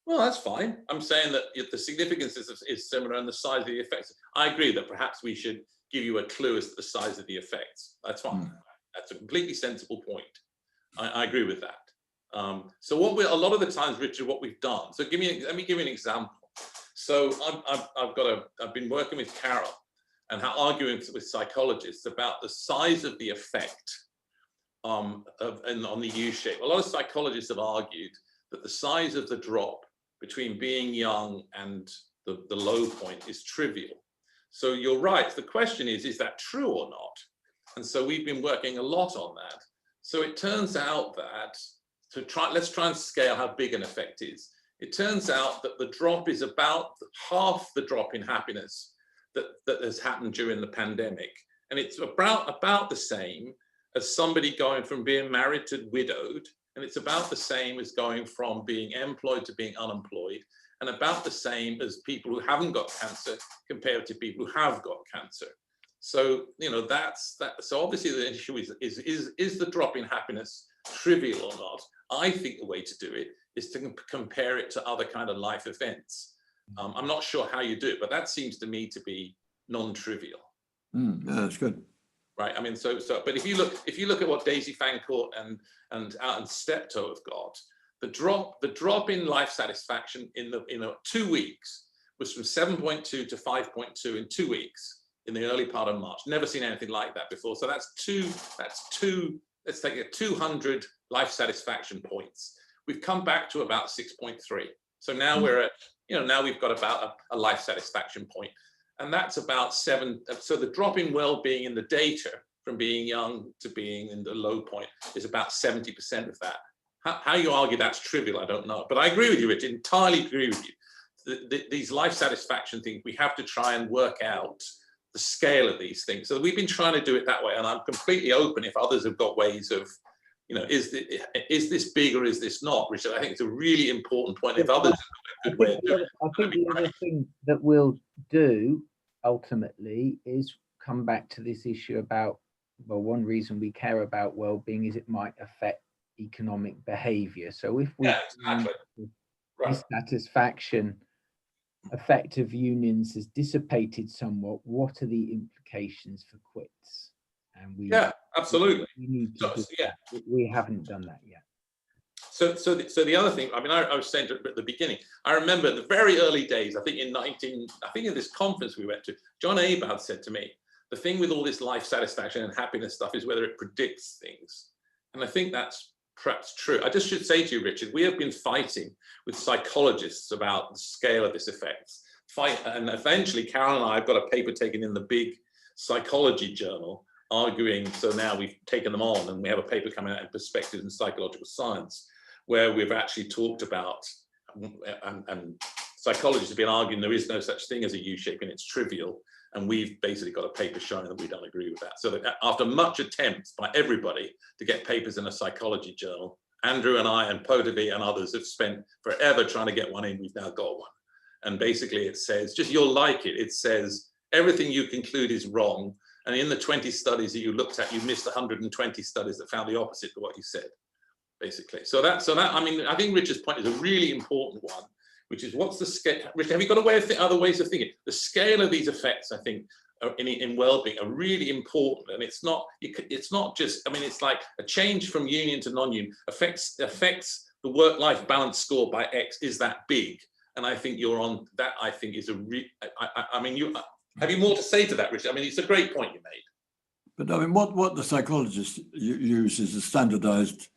Well, that's fine. I'm saying that the significance is similar and the size of the effects. I agree that perhaps we should give you a clue as to the size of the effects. That's fine. That's a completely sensible point. I agree with that. So a lot of the times, Richard, what we've done. So let me give you an example. So I've been working with Carol and arguing with psychologists about the size of the effect on the U-shape. A lot of psychologists have argued that the size of the drop between being young and the low point is trivial. So you're right. The question is that true or not? And so we've been working a lot on that. So it turns out that let's try and scale how big an effect is. It turns out that the drop is about half the drop in happiness that has happened during the pandemic. And it's about the same as somebody going from being married to widowed. And it's about the same as going from being employed to being unemployed, and about the same as people who haven't got cancer compared to people who have got cancer. So, that's that. So obviously the issue is the drop in happiness trivial or not? I think the way to do it is to compare it to other kind of life events. I'm not sure how you do it, but that seems to me to be non-trivial. Yeah, that's good. Right. I mean, but if you look at what Daisy Fancourt and Steptoe have got, the drop in life satisfaction in 2 weeks was from 7.2 to 5.2 in 2 weeks in the early part of March. Never seen anything like that before. So that's two. Let's take it 200 life satisfaction points. We've come back to about 6.3. So now we're at, now we've got about a life satisfaction point. And that's about 7. So the drop in well-being in the data from being young to being in the low point is about 70% of that. How you argue that's trivial, I don't know. But I agree with you, Richard, entirely agree with you. These life satisfaction things, we have to try and work out the scale of these things. So we've been trying to do it that way. And I'm completely open if others have got ways of, is this big or is this not? Richard, I think it's a really important point. If others have got a good way of doing it. I think the other thing that we'll do ultimately is come back to this issue about, well, one reason we care about well-being is it might affect economic behavior. So if we dissatisfaction effect of unions has dissipated somewhat, what are the implications for quits? And absolutely. We need to we haven't done that yet. So the other thing, I mean, I was saying at the beginning, I remember the very early days, I think in this conference we went to, John Abad said to me, the thing with all this life satisfaction and happiness stuff is whether it predicts things. And I think that's perhaps true. I just should say to you, Richard, we have been fighting with psychologists about the scale of this effect. And eventually Carol and I have got a paper taken in the big psychology journal arguing, so now we've taken them on and we have a paper coming out in Perspectives in Psychological Science, where we've actually talked about, and psychologists have been arguing there is no such thing as a U-shape and it's trivial. And we've basically got a paper showing that we don't agree with that. So that after much attempts by everybody to get papers in a psychology journal, Andrew and I and Potovi and others have spent forever trying to get one in. We've now got one. And basically it says, just you'll like it. It says everything you conclude is wrong. And in the 20 studies that you looked at, you missed 120 studies that found the opposite of what you said, basically. So that, I mean, I think Richard's point is a really important one, which is what's the scale? Richard, have you got a way of other ways of thinking? The scale of these effects, I think, in well-being are really important, and it's not just. I mean, it's like a change from union to non-union affects the work-life balance score by X. Is that big? And I think you're on that. I think is a. I mean, have you more to say to that, Richard? I mean, it's a great point you made. But I mean, what the psychologists use is a standardized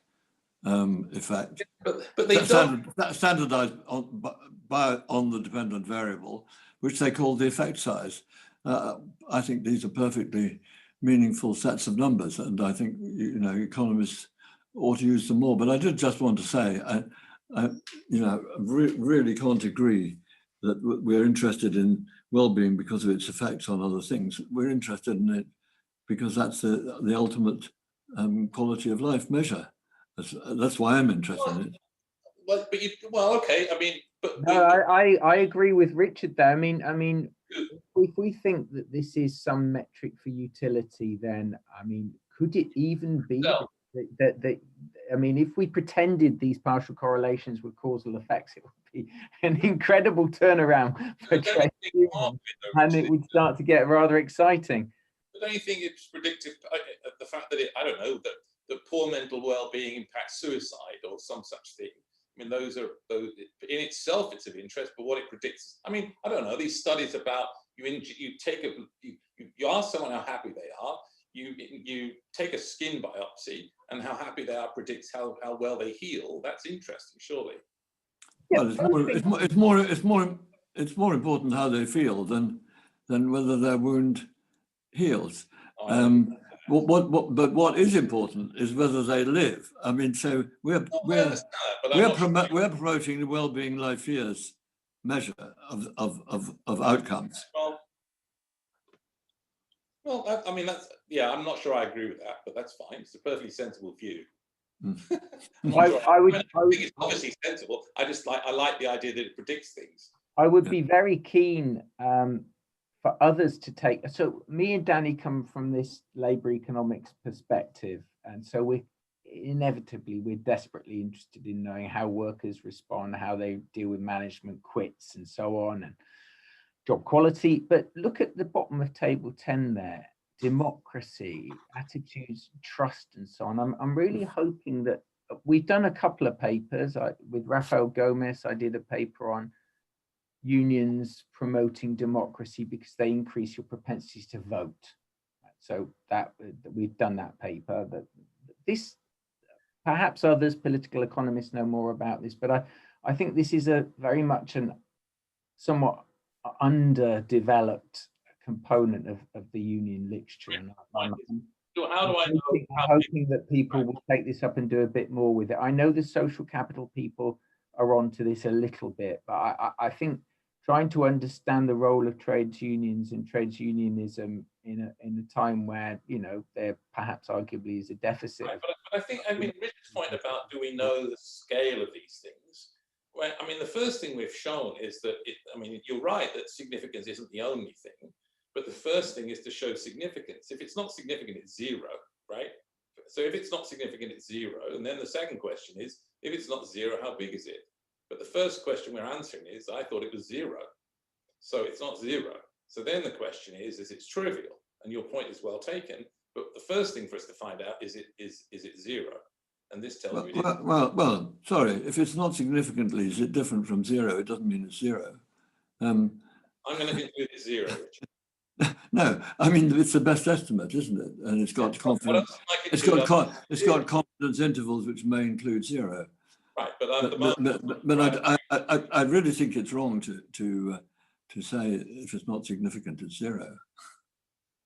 effect, but they standardized on the dependent variable, which they call the effect size. I think these are perfectly meaningful sets of numbers, and I think economists ought to use them more. But I did just want to say, I really can't agree that we're interested in well-being because of its effects on other things. We're interested in it because that's the ultimate quality of life measure. That's why I'm interested in it. Okay. I mean, I agree with Richard there. I mean, if we think that this is some metric for utility, then I mean, could it even be that I mean, if we pretended these partial correlations were causal effects, it would be an incredible turnaround for trade unions, and it would start to get rather exciting. But don't you think it's predictive? The fact that I don't know, that poor mental well-being impacts suicide or some such thing. I mean, those in itself, it's of interest, but what it predicts, I mean, I don't know, these studies about you ask someone how happy they are, you take a skin biopsy, and how happy they are predicts how well they heal. That's interesting, surely. Well, it's more important how they feel than whether their wound heals. But what is important is whether they live. I mean, so we're promoting the Wellbeing Life Years measure of outcomes. Well, I mean, I'm not sure I agree with that, but that's fine. It's a perfectly sensible view. I think it's obviously sensible. I like the idea that it predicts things. I would be very keen for others to take. So me and Danny come from this labor economics perspective, and so we're desperately interested in knowing how workers respond, how they deal with management quits, and so on, and job quality. But look at the bottom of table 10 there: democracy, attitudes, trust, and so on. I'm really hoping that we've done a couple of papers. With Rafael Gomez, I did a paper on unions promoting democracy because they increase your propensities to vote. So that we've done that paper. That this, perhaps others, political economists, know more about this, but I think this is a very much an somewhat underdeveloped component of the union literature. And So how do I know? I'm hoping that people will take this up and do a bit more with it. I know the social capital people are onto this a little bit, but I think trying to understand the role of trades unions and trades unionism in a time where, you know, there perhaps arguably is a deficit. Right, but I think, I mean, Richard's point about do we know the scale of these things? Well, I mean, the first thing we've shown is that I mean, you're right that significance isn't the only thing, but the first thing is to show significance. If it's not significant, it's zero, right? So if it's not significant, it's zero. And then the second question is, if it's not zero, how big is it? But the first question we're answering is, I thought it was zero. So it's not zero. So then the question is it's trivial? And your point is well taken. But the first thing for us to find out is it zero? And this tells me. Well, sorry, if it's not significantly, is it different from zero? It doesn't mean it's zero. I'm going to conclude it's zero, Richard. No, I mean, it's the best estimate, isn't it? And it's got confidence. It's got confidence intervals which may include zero. Right, but I really think it's wrong to say if it's not significant, it's zero.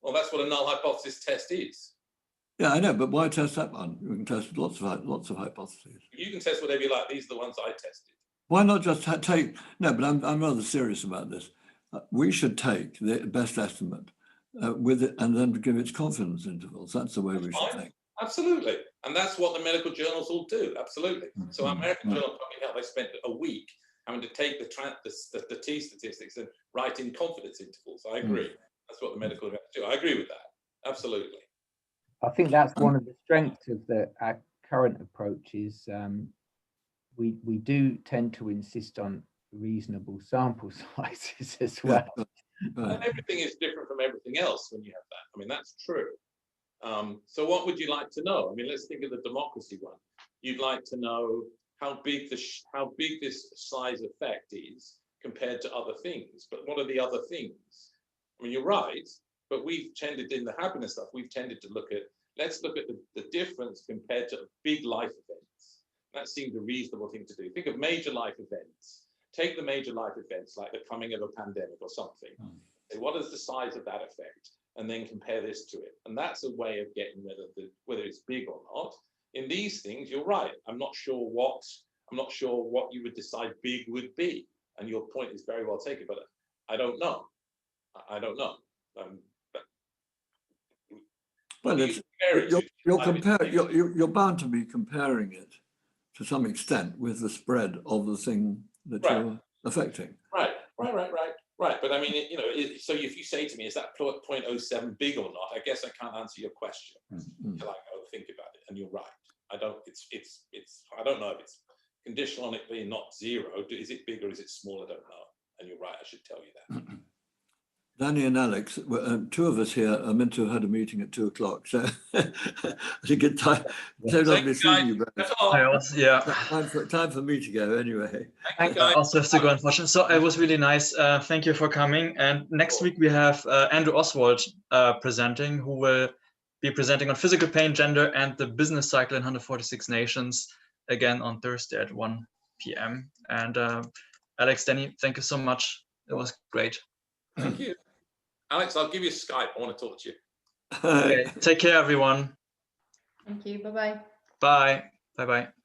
Well, that's what a null hypothesis test is. Yeah, I know, but why test that one? We can test lots of hypotheses. You can test whatever you like. These are the ones I tested. Why not just take? No, but I'm rather serious about this. We should take the best estimate with it and then give its confidence intervals. That's the way we should think. Absolutely. And that's what the medical journals all do. Absolutely. So American Journal of Public Health, they spent a week having to take the T statistics and write in confidence intervals. I agree. That's what the medical journals do. I agree with that. Absolutely. I think that's one of the strengths of our current approach is we do tend to insist on reasonable sample sizes as well. And everything is different from everything else when you have that. I mean, that's true. So what would you like to know? I mean, let's think of the democracy one. You'd like to know how big this size effect is compared to other things. But what are the other things? I mean, you're right, but we've tended in the happiness stuff, we've tended to let's look at the difference compared to big life events. That seems a reasonable thing to do. Think of major life events. Take the major life events like the coming of a pandemic or something. Say, what is the size of that effect? And then compare this to it. And that's a way of getting whether it's big or not. In these things, you're right. I'm not sure what you would decide big would be. And your point is very well taken, but I don't know. I don't know. Well, you're bound to be comparing it to some extent with the spread of the thing that you're affecting. Right. But I mean, so if you say to me, is that 0.07 big or not? I guess I can't answer your question until I go think about it. And you're right. I don't know if it's conditional on it being not 0. Is it big or is it small? I don't know. And you're right, I should tell you that. Danny and Alex, two of us here are meant to have had a meeting at 2 o'clock. So I think it's time. So lovely seeing you, guys. Yeah. Time for me to go anyway. I also have to go, unfortunately. So it was really nice. Thank you for coming. And next week we have Andrew Oswald presenting, who will be presenting on physical pain, gender, and the business cycle in 146 nations, again on Thursday at 1 p.m. And Alex, Danny, thank you so much. It was great. Thank you. Alex, I'll give you Skype. I want to talk to you. Okay. Take care, everyone. Thank you. Bye-bye. Bye. Bye-bye.